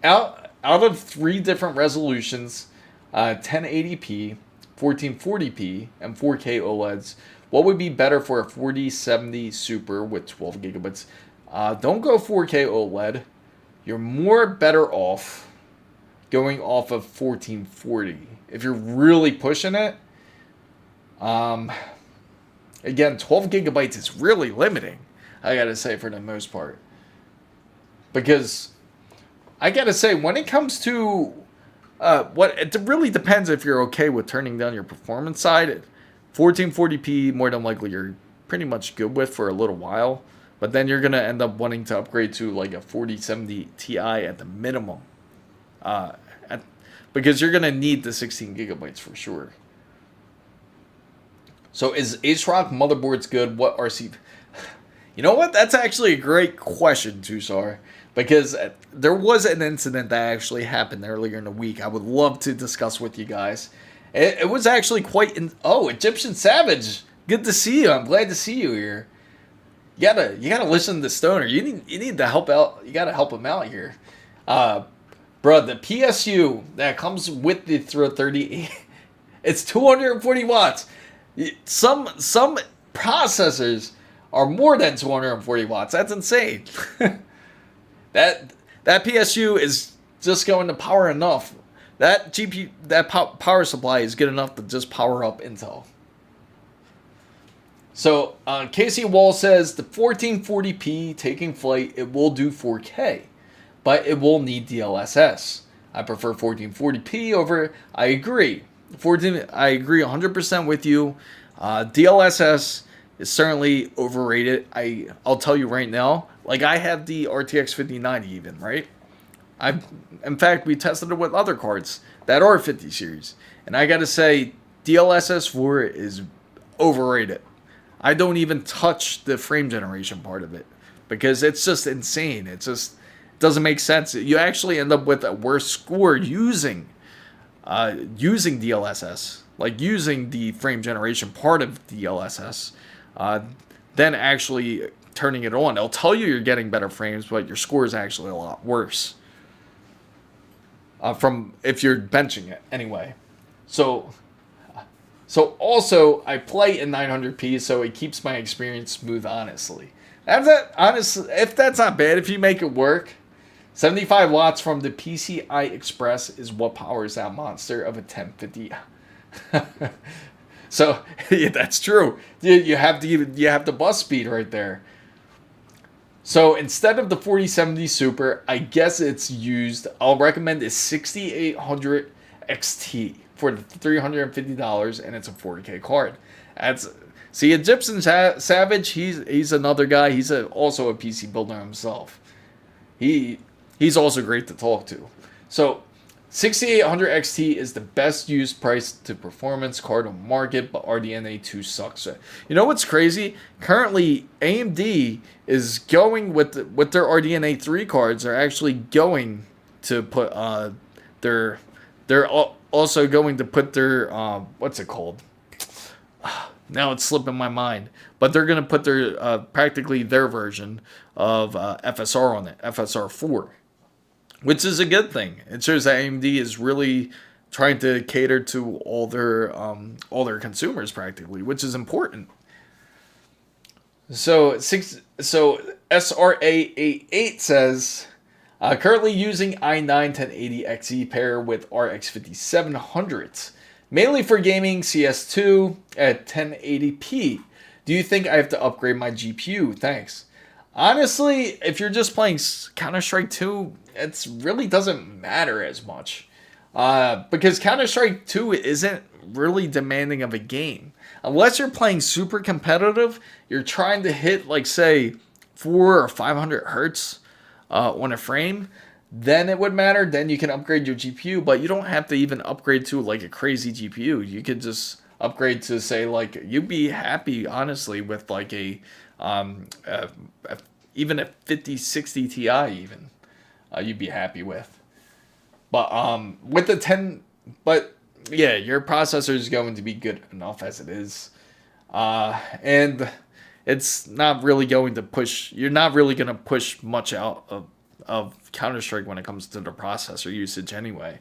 out of 3 different resolutions, 1080p, 1440p, and 4K OLEDs, what would be better for a 4070 Super with 12 gigabytes? Don't go 4K OLED. You're more better off going off of 1440. If you're really pushing it, again, 12 gigabytes is really limiting, I gotta say, for the most part. Because I gotta say, when it comes to it really depends if you're okay with turning down your performance side. 1440p, more than likely, you're pretty much good with for a little while. But then you're gonna end up wanting to upgrade to like a 4070 Ti at the minimum. Because you're gonna need the 16 gigabytes for sure. So is ASRock motherboards good? What RC? You know what? That's actually a great question, Tusar. Because there was an incident that actually happened earlier in the week. I would love to discuss with you guys. It was actually quite... Egyptian Savage. Good to see you. I'm glad to see you here. You gotta listen to Stoner. You need to help out. You gotta help him out here. Bro, the PSU that comes with the Thread 30, it's 240 watts. Some processors are more than 240 watts. That's insane. that PSU is just going to power enough. That GPU, that power supply is good enough to just power up Intel. So Casey Wall says the 1440p taking flight, it will do 4K, but it will need DLSS. I prefer 1440p over. I agree. I agree 100% with you. DLSS is certainly overrated. I'll tell you right now. Like, I have the RTX 5090 even, right? In fact, we tested it with other cards that are 50 series, and I gotta say, DLSS 4 is overrated. I don't even touch the frame generation part of it because it's just insane. It just doesn't make sense. You actually end up with a worse score using DLSS, like using the frame generation part of DLSS, than actually turning it on. It'll tell you you're getting better frames, but your score is actually a lot worse. From if you're benching it anyway. So also I play in 900p, so it keeps my experience smooth. Honestly, if that's not bad, if you make it work. 75 watts from the PCI Express is what powers that monster of a 1050. So yeah, that's true. You have the bus speed right there. So instead of the 4070 Super, I guess I'll recommend a 6800 XT for the $350, and it's a 4K card. Egyptian Savage, he's another guy. He's also a PC builder himself. He's also great to talk to. So 6800 XT is the best used price to performance card on the market, but RDNA 2 sucks. You know what's crazy? Currently, AMD is going with their RDNA 3 cards. They're actually going to put their also going to put their what's it called? Now it's slipping my mind, but they're going to put their practically their version of FSR on it, FSR 4, which is a good thing. It shows that AMD is really trying to cater to all their consumers practically, which is important. So SRA88 says, currently using i9 1080XE pair with RX 5700s, mainly for gaming CS2 at 1080p. Do you think I have to upgrade my GPU? Thanks. Honestly, if you're just playing Counter-Strike 2, it really doesn't matter as much. Because Counter-Strike 2 isn't really demanding of a game. Unless you're playing super competitive, you're trying to hit, like, say, 400 or 500 hertz on a frame, then it would matter. Then you can upgrade your GPU, but you don't have to even upgrade to, like, a crazy GPU. You could just upgrade to, say, like, you'd be happy, honestly, with, like, even a 5060 Ti even. You'd be happy with. But with the 10, but yeah, your processor is going to be good enough as it is, and it's not really going to push. You're not really going to push much out of Counter-Strike when it comes to the processor usage anyway.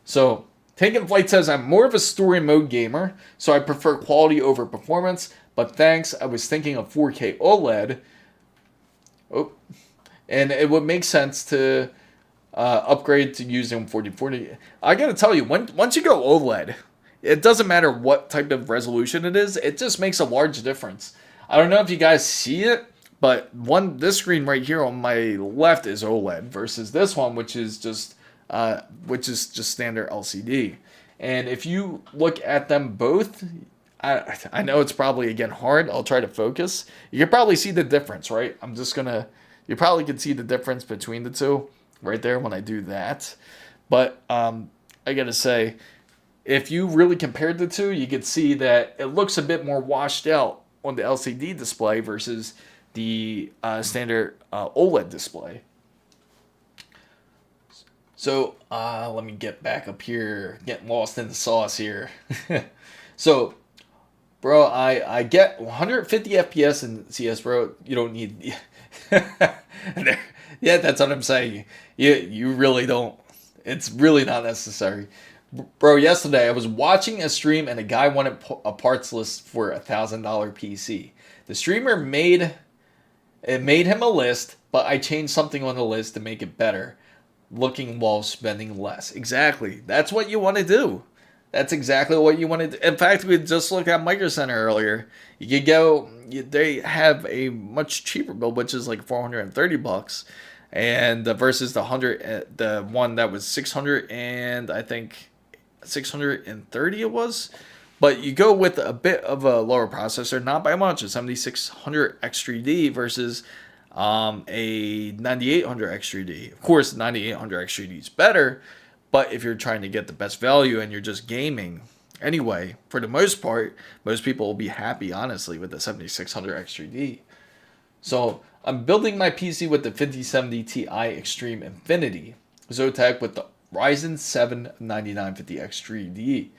So Taken Flight says, I'm more of a story mode gamer, so I prefer quality over performance. But thanks, I was thinking of 4K OLED. Oh, and it would make sense to upgrade to using 4040. I gotta tell you, once you go OLED, it doesn't matter what type of resolution it is. It just makes a large difference. I don't know if you guys see it, but this screen right here on my left is OLED versus this one, which is just standard LCD. And if you look at them both, I know it's probably again hard. I'll try to focus. You can probably see the difference, right? You probably can see the difference between the two right there when I do that. But I gotta say, if you really compared the two, you could see that it looks a bit more washed out on the LCD display versus the standard OLED display. So let me get back up here, getting lost in the sauce here. So, bro, I get 150 FPS in CS, bro. You don't need... Yeah, that's what I'm saying. You really don't. It's really not necessary. Bro, yesterday I was watching a stream and a guy wanted a parts list for a $1,000 PC. The streamer made him a list, but I changed something on the list to make it better looking while spending less. Exactly. That's what you want to do. That's exactly what you want to do. In fact, we just looked at Micro Center earlier. You could go, they have a much cheaper build, which is like $430, and versus the one that was 600 and I think 630 it was. But you go with a bit of a lower processor, not by much, a 7600 X3D versus a 9800 X3D. Of course, 9800 X3D is better, but if you're trying to get the best value and you're just gaming, anyway, for the most part, most people will be happy, honestly, with the 7600 X3D. So I'm building my PC with the 5070 Ti Extreme Infinity, Zotac with the Ryzen 7 9950 X3D.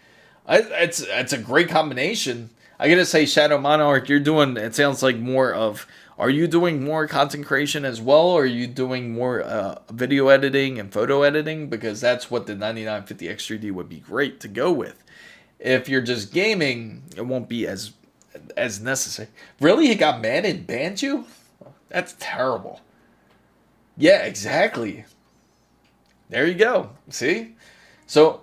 It's a great combination. I gotta say, Shadow Monarch, it sounds like more of, are you doing more content creation as well, or are you doing more video editing and photo editing? Because that's what the 9950 X3D would be great to go with. If you're just gaming, it won't be as necessary. Really? He got mad and banned you? That's terrible. Yeah, exactly. There you go. See? So,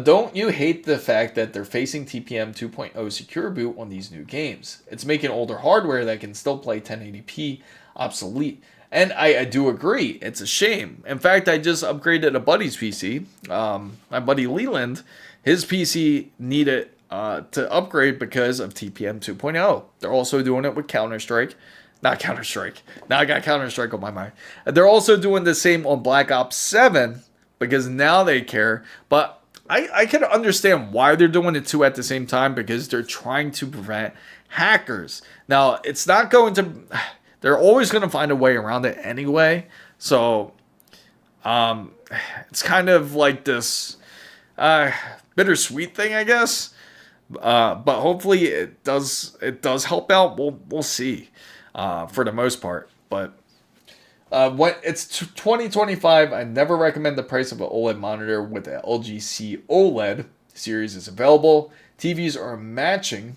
don't you hate the fact that they're facing TPM 2.0 secure boot on these new games? It's making older hardware that can still play 1080p obsolete. And I do agree. It's a shame. In fact, I just upgraded a buddy's PC. My buddy Leland, his PC needed to upgrade because of TPM 2.0. They're also doing it with Counter-Strike. Not Counter-Strike. Now I got Counter-Strike on my mind. They're also doing the same on Black Ops 7 because now they care. But I can understand why they're doing it two at the same time, because they're trying to prevent hackers. Now, it's not going to... They're always going to find a way around it anyway. So, it's kind of like this... bittersweet thing, I guess. But hopefully it does help out. We'll see. For the most part, but when it's 2025, I never recommend the price of an OLED monitor with the LGC OLED series is available. TVs are matching.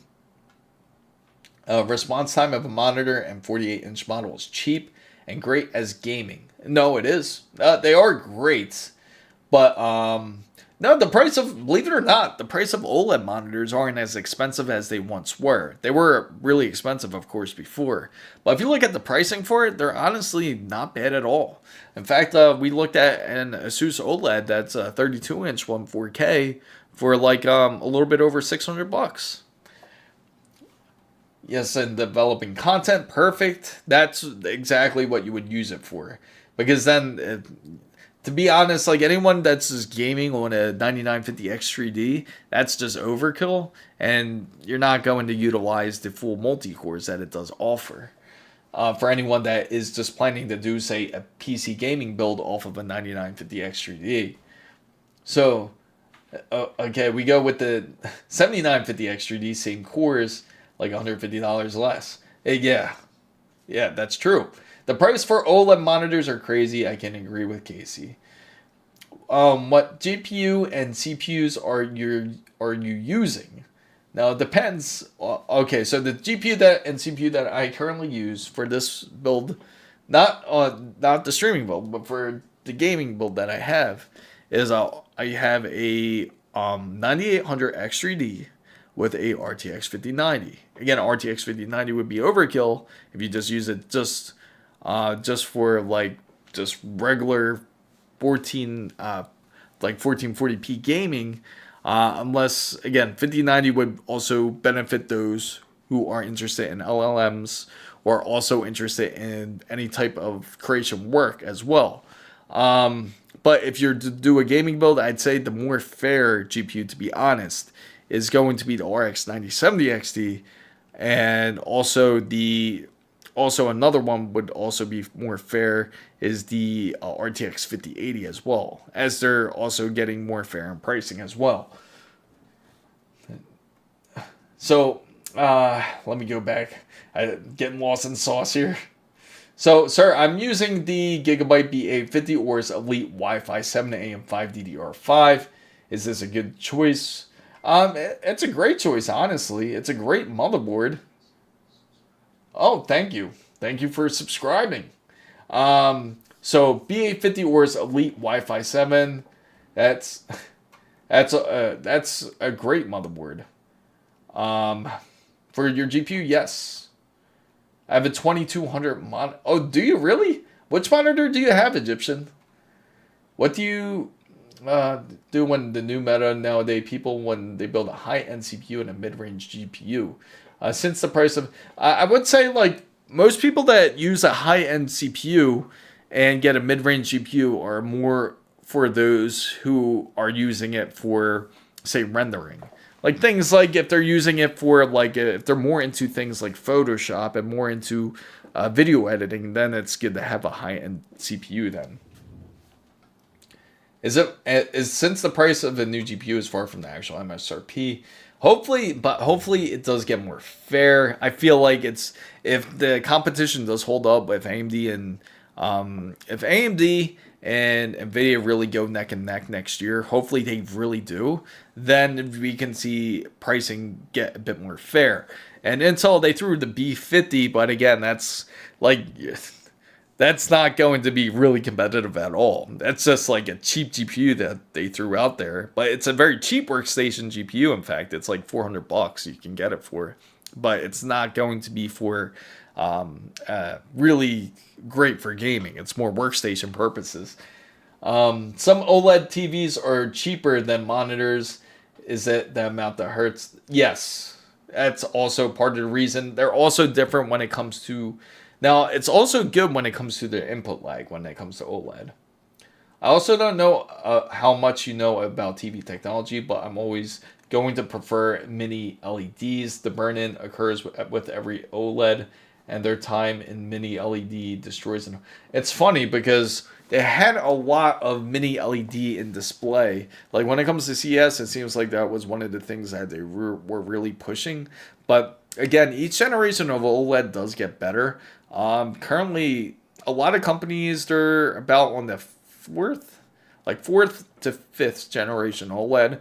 Response time of a monitor and 48-inch model is cheap and great as gaming. No, it is. They are great, but no, the price of, believe it or not, the price of OLED monitors aren't as expensive as they once were. They were really expensive, of course, before. But if you look at the pricing for it, they're honestly not bad at all. In fact, we looked at an ASUS OLED that's a 32-inch one 4K for like a little bit over $600. Yes, and developing content, perfect. That's exactly what you would use it for. Because then, to be honest, like anyone that's just gaming on a 9950X3D, that's just overkill, and you're not going to utilize the full multi-cores that it does offer. For anyone that is just planning to do, say, a PC gaming build off of a 9950X3D. So, okay, we go with the 7950X3D, same cores, like $150 less. Yeah, that's true. The price for OLED monitors are crazy. I can agree with Casey. What GPU and CPUs are you using? Now it depends. Okay, so the GPU and CPU that I currently use for this build, not the streaming build, but for the gaming build that I have, is I have a 9800 X3D with a RTX 5090. Again, RTX 5090 would be overkill if you just use it just for like just regular 1440p gaming, unless again 5090 would also benefit those who are interested in LLMs or also interested in any type of creation work as well. But if you're to do a gaming build, I'd say the more fair GPU, to be honest, is going to be the RX 9070 XT, and also another one would also be more fair is the RTX 5080 as well, as they're also getting more fair in pricing as well. So let me go back. I'm getting lost in sauce here. So, sir, I'm using the Gigabyte B850 AORUS Elite Wi-Fi 7 AM5 DDR5. Is this a good choice? It's a great choice, honestly. It's a great motherboard. Oh, thank you. Thank you for subscribing. So B850 AORUS Elite Wi-Fi 7. That's a great motherboard. For your GPU, yes. I have a 2200 monitor. Oh, do you really? Which monitor do you have, Egyptian? What do you do when the new meta nowadays, people, when they build a high-end CPU and a mid-range GPU? Since the price of... I would say, like, most people that use a high-end CPU and get a mid-range GPU are more for those who are using it for, say, rendering. Like things like if they're using it for like if they're more into things like Photoshop and more into video editing, then it's good to have a high-end CPU. Then is since the price of the new GPU is far from the actual MSRP. Hopefully it does get more fair. I feel like it's if the competition does hold up with AMD and if AMD and Nvidia really go neck and neck next year, hopefully they really do, then we can see pricing get a bit more fair. And Intel, they threw the B50, but again, that's not going to be really competitive at all. That's just like a cheap GPU that they threw out there, but it's a very cheap workstation GPU. In fact, it's like $400 you can get it for, but it's not going to be for really great for gaming. It's more workstation purposes. Some OLED TVs are cheaper than monitors. Is it the amount that hurts? Yes, that's also part of the reason. They're also different when it comes to... Now, it's also good when it comes to the input lag when it comes to OLED. I also don't know how much you know about TV technology, but I'm always going to prefer mini LEDs. The burn-in occurs with every OLED, and their time in mini LED destroys them. It's funny because they had a lot of mini LED in display. Like when it comes to CS, it seems like that was one of the things that they were really pushing. But again, each generation of OLED does get better. Currently, a lot of companies, they're about on the fourth to fifth generation OLED.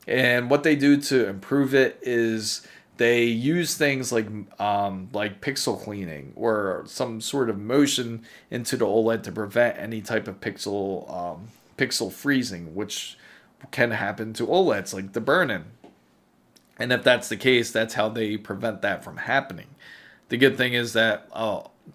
And what they do to improve it is they use things like pixel cleaning or some sort of motion into the OLED to prevent any type of pixel freezing, which can happen to OLEDs, like the burn-in. And if that's the case, that's how they prevent that from happening. The good thing is that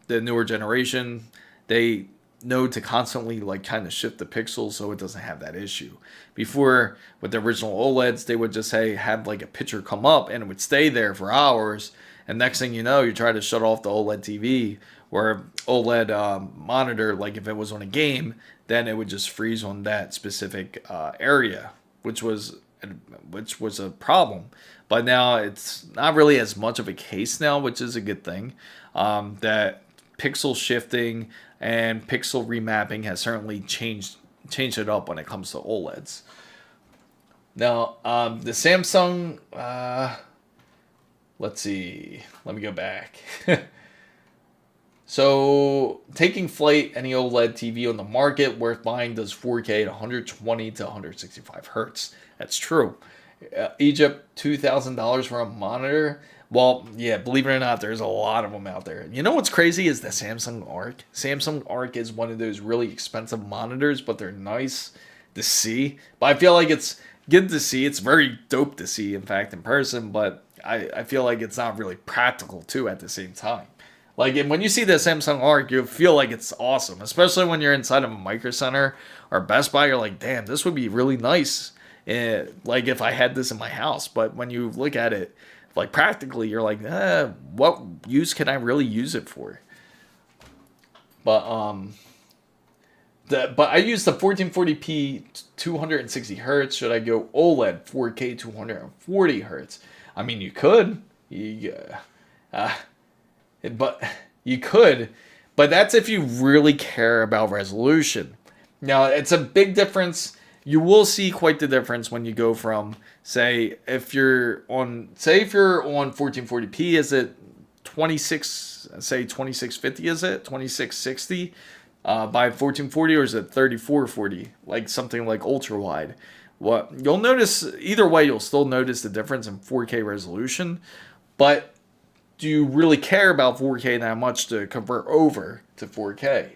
the newer generation, they know to constantly kind of shift the pixels so it doesn't have that issue. Before, with the original OLEDs, they would just have a picture come up and it would stay there for hours, and next thing you know, you try to shut off the OLED TV or OLED monitor, like if it was on a game, then it would just freeze on that specific area, which was a problem. But now it's not really as much of a case now, which is a good thing. That pixel shifting and pixel remapping has certainly changed it up when it comes to OLEDs. Now, the Samsung, let's see, let me go back. So, taking flight, any OLED TV on the market worth buying does 4K at 120 to 165 hertz. That's true. Egypt, $2,000 for a monitor. Well, yeah, believe it or not, there's a lot of them out there. You know what's crazy is the Samsung ARC. Samsung ARC is one of those really expensive monitors, but they're nice to see. But I feel like it's good to see. It's very dope to see, in fact, in person. But I feel like it's not really practical, too, at the same time. Like, when you see the Samsung ARC, you feel like it's awesome. Especially when you're inside of a Micro Center or Best Buy, you're like, damn, this would be really nice. Like, if I had this in my house. But when you look at it, practically, you're like, what use can I really use it for? But I use the 1440p 260 hertz. Should I go OLED 4K 240 hertz? I mean, you could. But you could. But that's if you really care about resolution. Now, it's a big difference. You will see quite the difference when you go from, say, if you're on 1440p, is it 2650, is it 2660 by 1440, or is it 3440, like something like ultrawide? What you'll notice, either way, you'll still notice the difference in 4K resolution. But do you really care about 4K that much to convert over to 4K?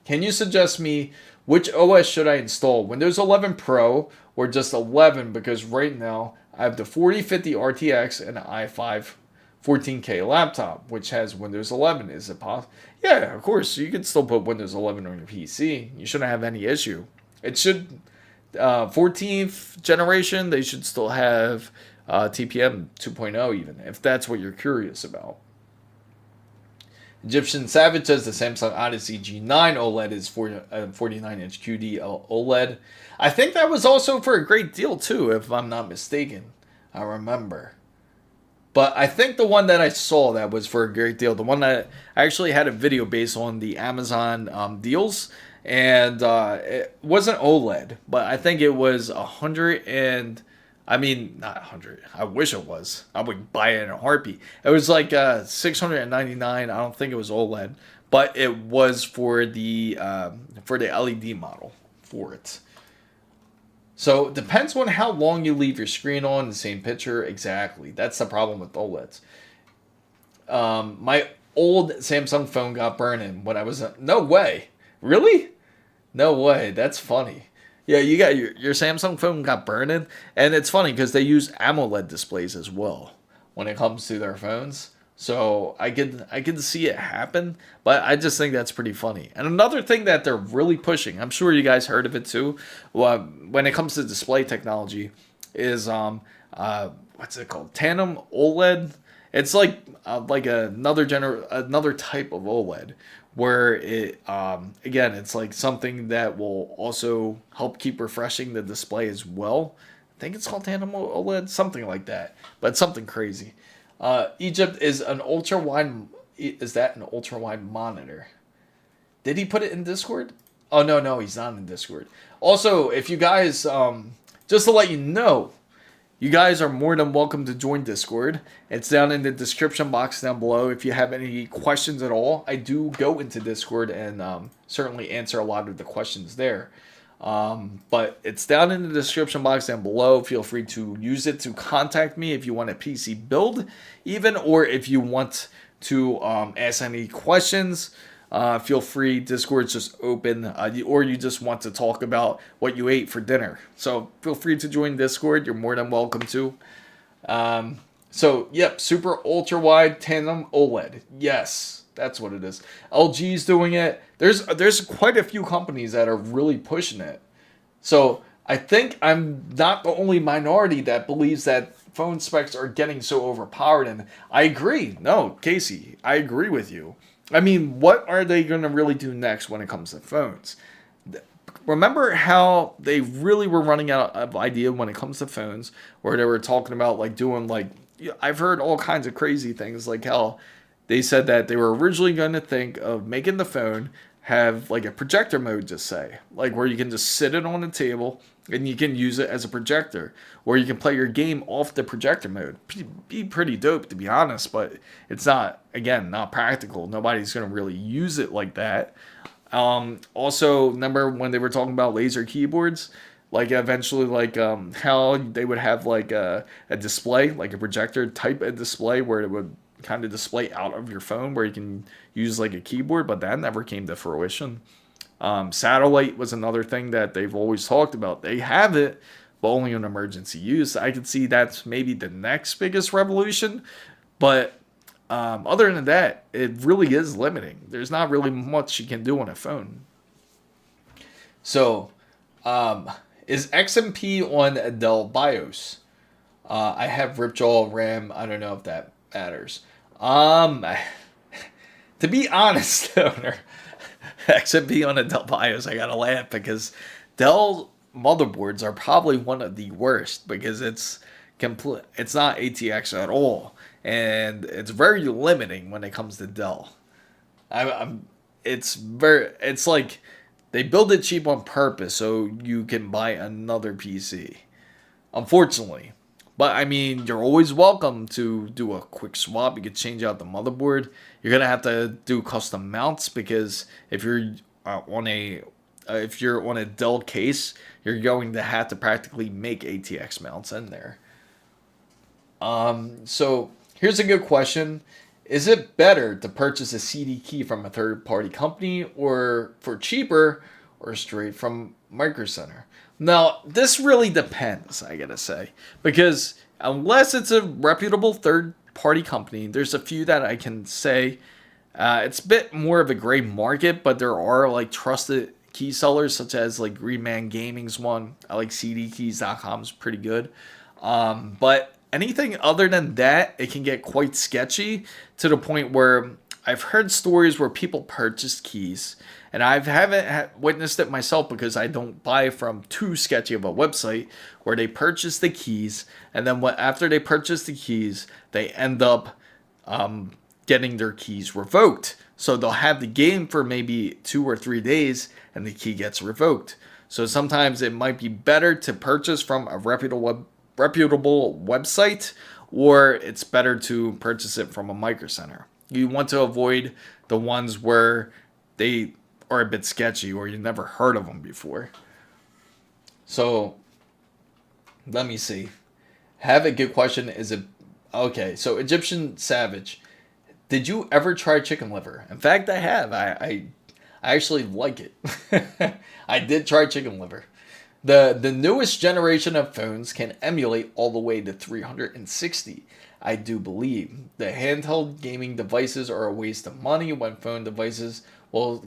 Can you suggest me which OS should I install? Windows 11 Pro or just 11? Because right now I have the 4050 RTX and an i5 14K laptop, which has Windows 11. Is it possible? Yeah, of course. You can still put Windows 11 on your PC. You shouldn't have any issue. It should, 14th generation, they should still have TPM 2.0 even, if that's what you're curious about. Egyptian Savage says the Samsung Odyssey G9 OLED is 49-inch QD OLED. I think that was also for a great deal too, if I'm not mistaken. I remember. But I think the one that I saw that was for a great deal, the one that I actually had a video based on the Amazon deals, and it wasn't OLED, but I think it was not 100. I wish it was. I would buy it in a heartbeat. It was like $699. I don't think it was OLED, but it was for the LED model for it. So it depends on how long you leave your screen on the same picture. Exactly. That's the problem with OLEDs. My old Samsung phone got burned in when I was... No way. Really? No way. That's funny. Yeah, you got your Samsung phone got burned in. And it's funny because they use AMOLED displays as well when it comes to their phones. So I could see it happen, but I just think that's pretty funny. And another thing that they're really pushing, I'm sure you guys heard of it too, when it comes to display technology, is what's it called? Tandem OLED. It's like another type of OLED, where it again, it's like something that will also help keep refreshing the display as well. I think it's called Tandem OLED, something like that, but something crazy. Egypt is an ultra wide is that an ultra-wide monitor? Did he put it in Discord? Oh, no, he's not in Discord. Also, if you guys, just to let you know, you guys are more than welcome to join Discord. It's down in the description box down below. If you have any questions at all, I do go into Discord and certainly answer a lot of the questions there. But it's down in the description box down below. Feel free to use it to contact me if you want a PC build, even, or if you want to ask any questions. Feel free. Discord's just open, or you just want to talk about what you ate for dinner. So feel free to join Discord. You're more than welcome to. So yep, super ultra wide tandem OLED. Yes, that's what it is. LG's doing it. There's quite a few companies that are really pushing it. So I think I'm not the only minority that believes that phone specs are getting so overpowered. And I agree. No, Casey, I agree with you. I mean, what are they going to really do next when it comes to phones? Remember how they really were running out of idea when it comes to phones, where they were talking about like doing like, I've heard all kinds of crazy things, like how they said that they were originally going to think of making the phone have like a projector mode, just say, like where you can just sit it on the table and you can use it as a projector, or you can play your game off the projector mode. Be pretty dope, to be honest, but it's not, again, not practical. Nobody's going to really use it like that. Also, remember when they were talking about laser keyboards, like eventually, like how they would have like a display, like a projector type of display where it would kind of display out of your phone where you can use like a keyboard, but that never came to fruition. Satellite was another thing that they've always talked about. They have it, but only in emergency use. I could see that's maybe the next biggest revolution, but other than that, it really is limiting. There's not really much you can do on a phone. So, is XMP on Dell BIOS? I have Ripjaw RAM. I don't know if that matters. To be honest, owner, XMP on a Dell BIOS, I gotta laugh because Dell motherboards are probably one of the worst because it's complete. It's not ATX at all, and it's very limiting when it comes to Dell. It's like they build it cheap on purpose so you can buy another PC. Unfortunately. But, I mean, you're always welcome to do a quick swap. You could change out the motherboard. You're going to have to do custom mounts because if you're on a Dell case, you're going to have to practically make ATX mounts in there. So, here's a good question. Is it better to purchase a CD key from a third-party company or for cheaper or straight from Micro Center? Now, this really depends, I gotta say, because unless it's a reputable third-party company, there's a few that I can say it's a bit more of a gray market, but there are like trusted key sellers such as like Greenman Gaming's one. I like cdkeys.com's pretty good, but anything other than that, it can get quite sketchy to the point where I've heard stories where people purchased keys, and I haven't witnessed it myself because I don't buy from too sketchy of a website, where they purchase the keys, and then after they purchase the keys, they end up getting their keys revoked. So they'll have the game for maybe 2 or 3 days, and the key gets revoked. So sometimes it might be better to purchase from a reputable website, or it's better to purchase it from a Micro Center. You want to avoid the ones where they are a bit sketchy or you never heard of them before. So, let me see. Have a good question. Is it okay? So, Egyptian Savage, did you ever try chicken liver? In fact, I have. I actually like it. I did try chicken liver. The newest generation of phones can emulate all the way to 360. I do believe the handheld gaming devices are a waste of money when phone devices will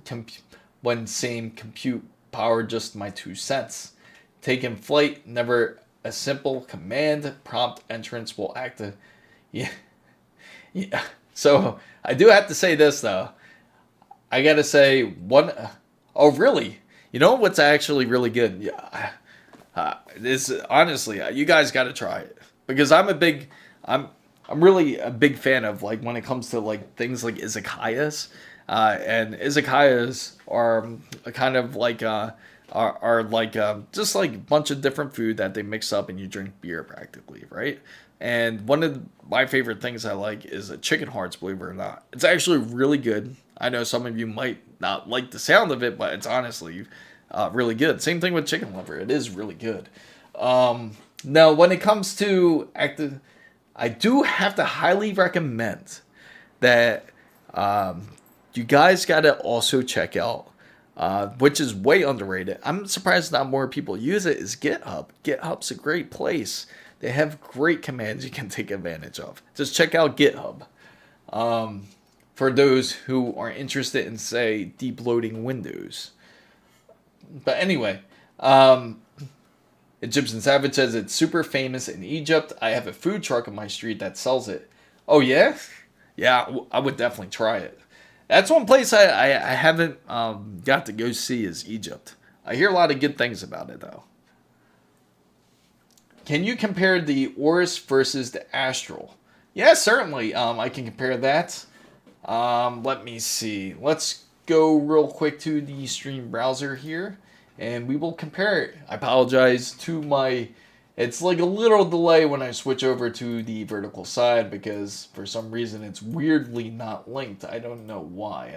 when same compute power. Just my 2 cents. Taking flight, never a simple command prompt entrance will activate. Yeah. So I do have to say this though. I gotta say one. Oh really? You know what's actually really good? Yeah. This honestly, you guys got to try it because I'm I'm really a big fan of, like, when it comes to like things like izakayas, and izakayas are kind of like are like just like a bunch of different food that they mix up and you drink beer practically, right? And one of my favorite things I like is a chicken hearts, believe it or not. It's actually really good. I know some of you might not like the sound of it, but it's honestly really good. Same thing with chicken liver. It is really good. Now, when it comes to active, I do have to highly recommend that you guys got to also check out, which is way underrated. I'm surprised not more people use it, is GitHub. GitHub's a great place. They have great commands you can take advantage of. Just check out GitHub. For those who are interested in, say, deep loading Windows. But anyway, Egyptian Savage says it's super famous in Egypt. I have a food truck on my street that sells it. Oh, yeah? Yeah, I would definitely try it. That's one place I haven't got to go see is Egypt. I hear a lot of good things about it, though. Can you compare the AORUS versus the Astral? Yeah, certainly. I can compare that. Let me see. Let's go real quick to the stream browser here, and we will compare it. I apologize to my... It's like a little delay when I switch over to the vertical side because for some reason it's weirdly not linked. I don't know why.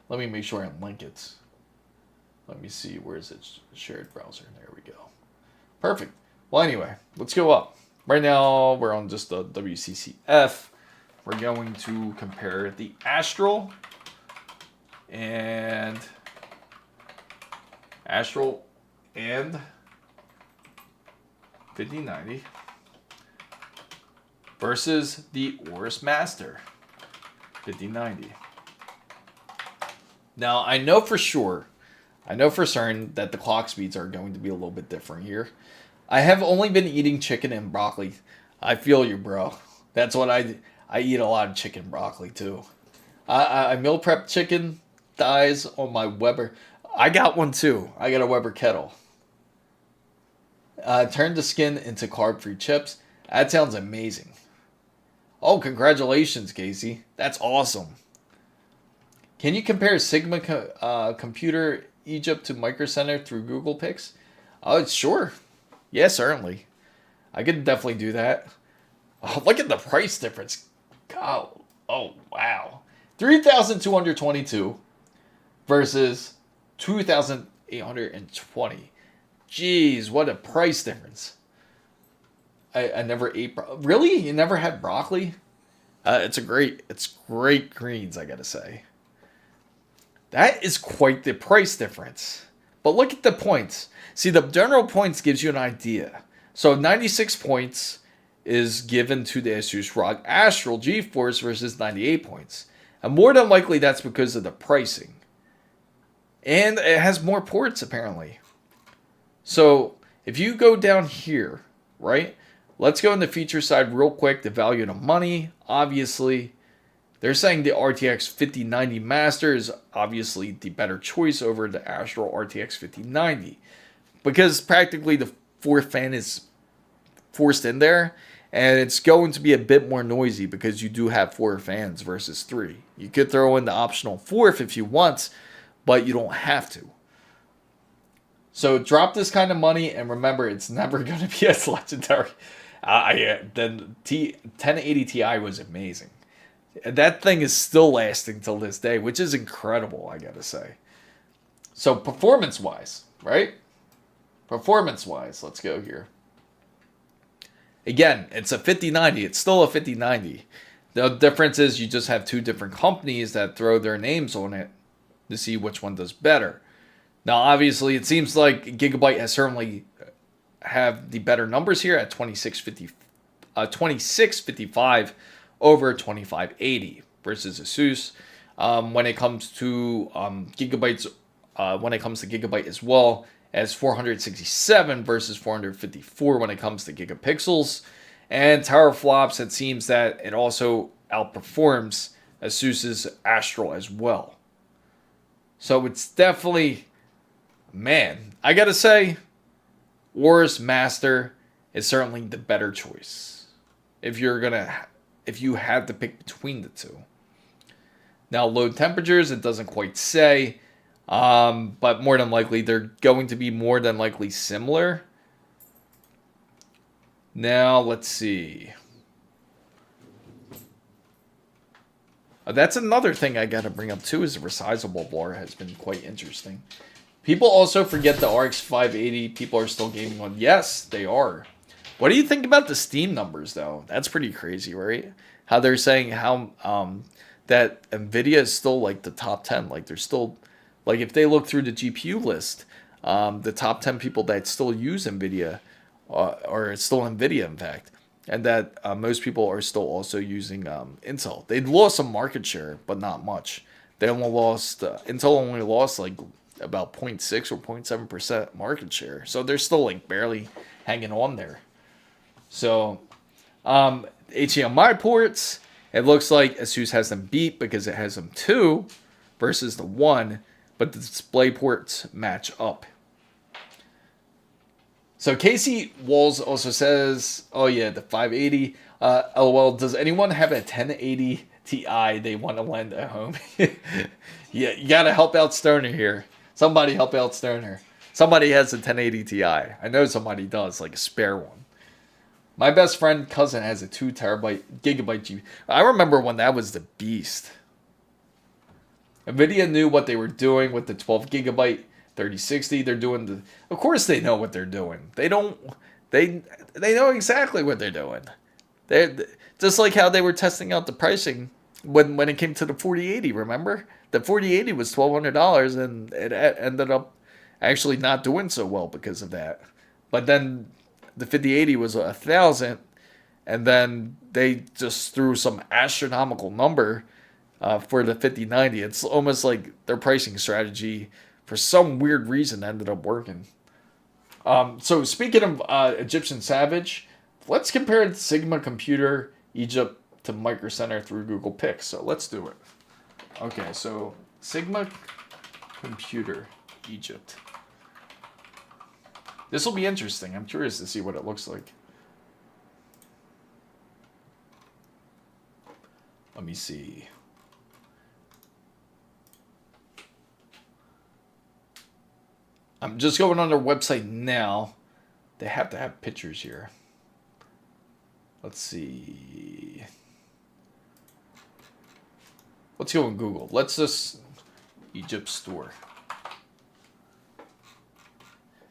Let me make sure I link it. Let me see. Where is it? Shared browser. There we go. Perfect. Well, anyway, let's go up. Right now, we're on just the WCCF. We're going to compare the Astral and 5090 versus the AORUS Master 5090. Now, I know for certain that the clock speeds are going to be a little bit different here. I have only been eating chicken and broccoli. I feel you, bro. That's what I eat a lot of chicken and broccoli, too. I meal prep chicken thighs on my Weber. I got one, too. I got a Weber kettle. Turn the skin into carb-free chips. That sounds amazing. Oh, congratulations, Casey. That's awesome. Can you compare Sigma Computer Egypt to Micro Center through Google Pics? Oh, sure. Yeah, certainly. I could definitely do that. Oh, look at the price difference. God. Oh, wow. 3,222 versus 2,820. Jeez, what a price difference. I never ate really? You never had broccoli? It's great greens, I gotta say. That is quite the price difference. But look at the points. See, the general points gives you an idea. So 96 points is given to the ASUS ROG Astral GeForce versus 98 points. And more than likely that's because of the pricing. And it has more ports apparently. So if you go down here, right? Let's go in the feature side real quick. The value of the money, obviously. They're saying the RTX 5090 Master is obviously the better choice over the Astral RTX 5090. Because practically the fourth fan is forced in there. And it's going to be a bit more noisy because you do have 4 fans versus 3. You could throw in the optional 4th if you want, but you don't have to. So drop this kind of money and remember it's never going to be as legendary. Then 1080 Ti was amazing. That thing is still lasting till this day, which is incredible, I gotta say. So performance-wise, right? Performance-wise, let's go here. Again, it's a 5090. It's still a 5090. The difference is you just have 2 different companies that throw their names on it to see which one does better. Now, obviously, it seems like Gigabyte has certainly have the better numbers here at 2655 over 2580 versus ASUS. When it comes to Gigabyte as well as 467 versus 454 when it comes to gigapixels. And teraflops, it seems that it also outperforms ASUS's Astral as well. So it's definitely, man, I gotta say, AORUS Master is certainly the better choice. If you're if you had to pick between the two. Now, load temperatures, it doesn't quite say, but more than likely, they're going to be more than likely similar. Now, let's see. That's another thing I got to bring up too, is the resizable bar has been quite interesting. People also forget the RX 580 people are still gaming on. Yes, they are. What do you think about the Steam numbers, though? That's pretty crazy, right? How they're saying how that NVIDIA is still like the top 10. Like they're still, like if they look through the GPU list, the top 10 people that still use NVIDIA, or it's still NVIDIA, in fact. And that most people are still also using Intel. They lost some market share, but not much. They only lost, Intel only lost like about 0.6 or 0.7% market share. So they're still like barely hanging on there. So HDMI ports, it looks like ASUS has them beat because it has them 2 versus the 1, but the display ports match up. So Casey Walls also says, oh yeah, the 580. LOL, does anyone have a 1080 Ti they want to lend at home? Yeah, you got to help out Sterner here. Somebody help out Sterner. Somebody has a 1080 Ti. I know somebody does, like a spare one. My best friend cousin has a 2 terabyte Gigabyte GPU. I remember when that was the beast. NVIDIA knew what they were doing with the 12 gigabyte 3060. They're doing the. Of course, they know what they're doing. They don't. They know exactly what they're doing. They just like how they were testing out the pricing when it came to the 4080. Remember, the 4080 was $1,200, and it ended up actually not doing so well because of that. But then the 5080 was $1,000, and then they just threw some astronomical number for the 5090. It's almost like their pricing strategy, for some weird reason, ended up working. So speaking of Egyptian Savage, let's compare Sigma Computer Egypt to Micro Center through Google Pix. So let's do it. Okay, so Sigma Computer Egypt. This will be interesting. I'm curious to see what it looks like. Let me see. I'm just going on their website now. They have to have pictures here. Let's see. Let's go on Google. Let's just Egypt store.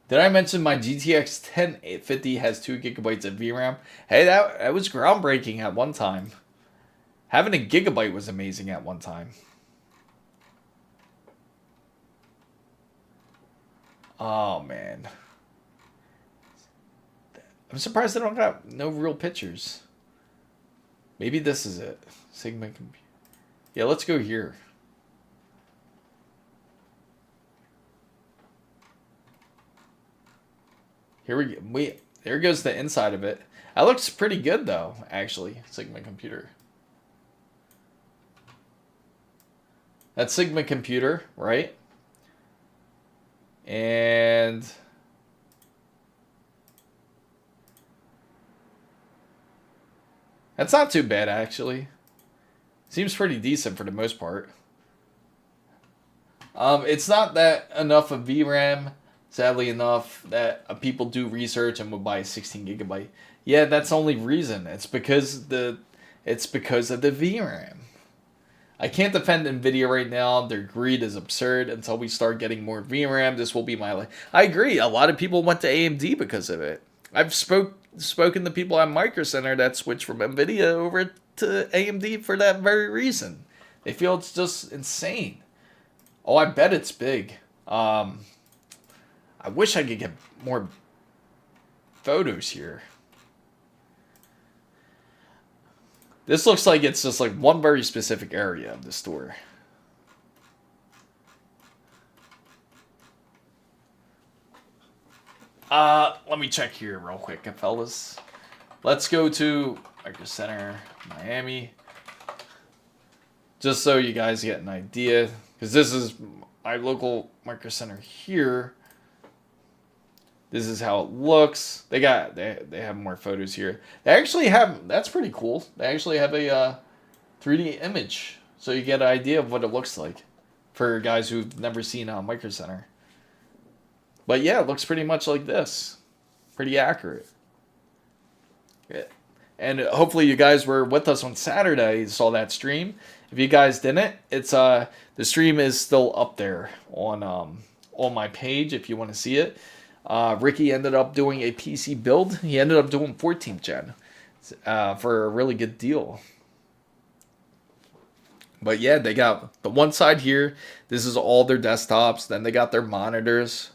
Did I mention my GTX 1050 has 2 gigabytes of VRAM? Hey, that was groundbreaking at one time. Having a gigabyte was amazing at one time. Oh, man. I'm surprised they don't got no real pictures. Maybe this is it. Sigma Computer. Yeah, let's go here. Here we go. There goes the inside of it. That looks pretty good, though, actually. Sigma Computer. That's Sigma Computer, right? And that's not too bad, actually. Seems pretty decent for the most part. It's not that enough of VRAM, sadly enough, that people do research and will buy a 16 gigabyte. Yeah, that's the only reason. It's because of the VRAM. I can't defend NVIDIA right now. Their greed is absurd. Until we start getting more VRAM, this will be my life. I agree. A lot of people went to AMD because of it. I've spoken to people at Micro Center that switched from NVIDIA over to AMD for that very reason. They feel it's just insane. Oh, I bet it's big. I wish I could get more photos here. This looks like it's just like one very specific area of the store. Let me check here real quick, fellas. Let's go to Micro Center, Miami. Just so you guys get an idea, because this is my local Micro Center here. This is how it looks. They have more photos here. They actually have, that's pretty cool. They actually have a 3D image, so you get an idea of what it looks like for guys who've never seen Micro Center. But yeah, it looks pretty much like this. Pretty accurate. Yeah. And hopefully you guys were with us on Saturday, saw that stream. If you guys didn't, it's the stream is still up there on my page if you want to see it. Ricky ended up doing a PC build. He ended up doing 14th gen for a really good deal. But yeah, they got the one side here. This is all their desktops. Then they got their monitors.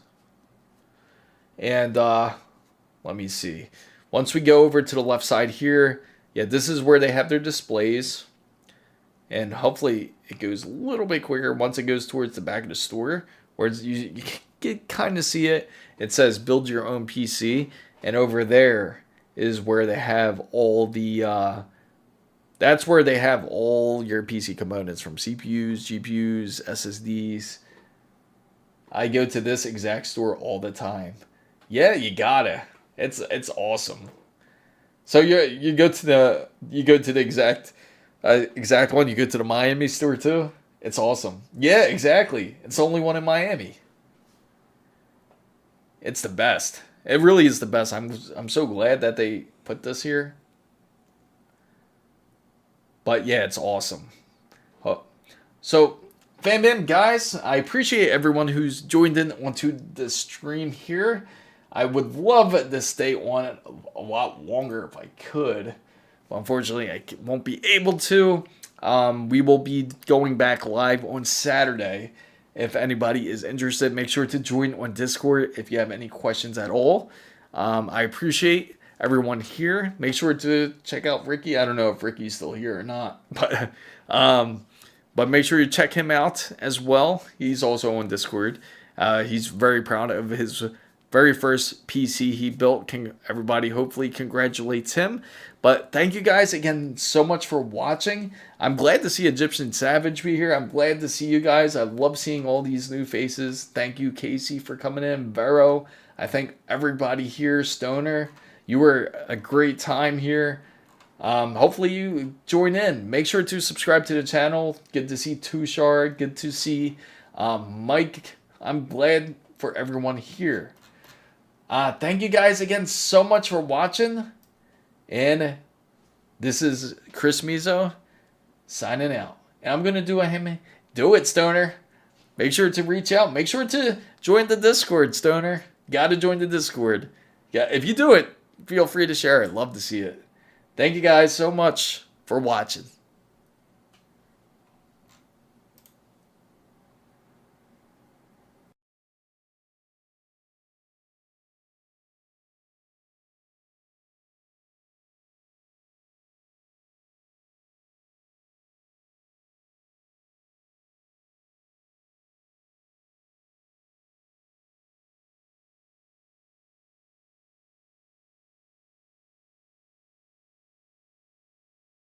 And let me see. Once we go over to the left side here, yeah, this is where they have their displays. And hopefully it goes a little bit quicker once it goes towards the back of the store, where you can kind of see it. It says build your own PC. And over there is where they have all the... that's where they have all your PC components, from CPUs, GPUs, SSDs. I go to this exact store all the time. Yeah, you gotta. It's awesome. So you go to the exact one. You go to the Miami store too. It's awesome. Yeah, exactly. It's the only one in Miami. It's the best. It really is the best. I'm so glad that they put this here. But yeah, it's awesome. So, Fam Bam guys, I appreciate everyone who's joined in onto the stream here. I would love to stay on it a lot longer if I could. But unfortunately, I won't be able to. We will be going back live on Saturday. If anybody is interested, make sure to join on Discord if you have any questions at all. I appreciate everyone here. Make sure to check out Ricky. I don't know if Ricky's still here or not, but make sure you check him out as well. He's also on Discord. He's very proud of his very first PC he built. Everybody hopefully congratulates him. But thank you guys again so much for watching. I'm glad to see Egyptian Savage be here. I'm glad to see you guys. I love seeing all these new faces. Thank you, Casey, for coming in. Vero. I thank everybody here. Stoner, you were a great time here. Hopefully you join in. Make sure to subscribe to the channel. Good to see Tushar. Good to see Mike. I'm glad for everyone here. Thank you guys again so much for watching. And this is Chris Mizo signing out. And I'm going to do it, Stoner. Make sure to reach out. Make sure to join the Discord, Stoner. Got to join the Discord. Yeah, if you do it, feel free to share it. Love to see it. Thank you guys so much for watching.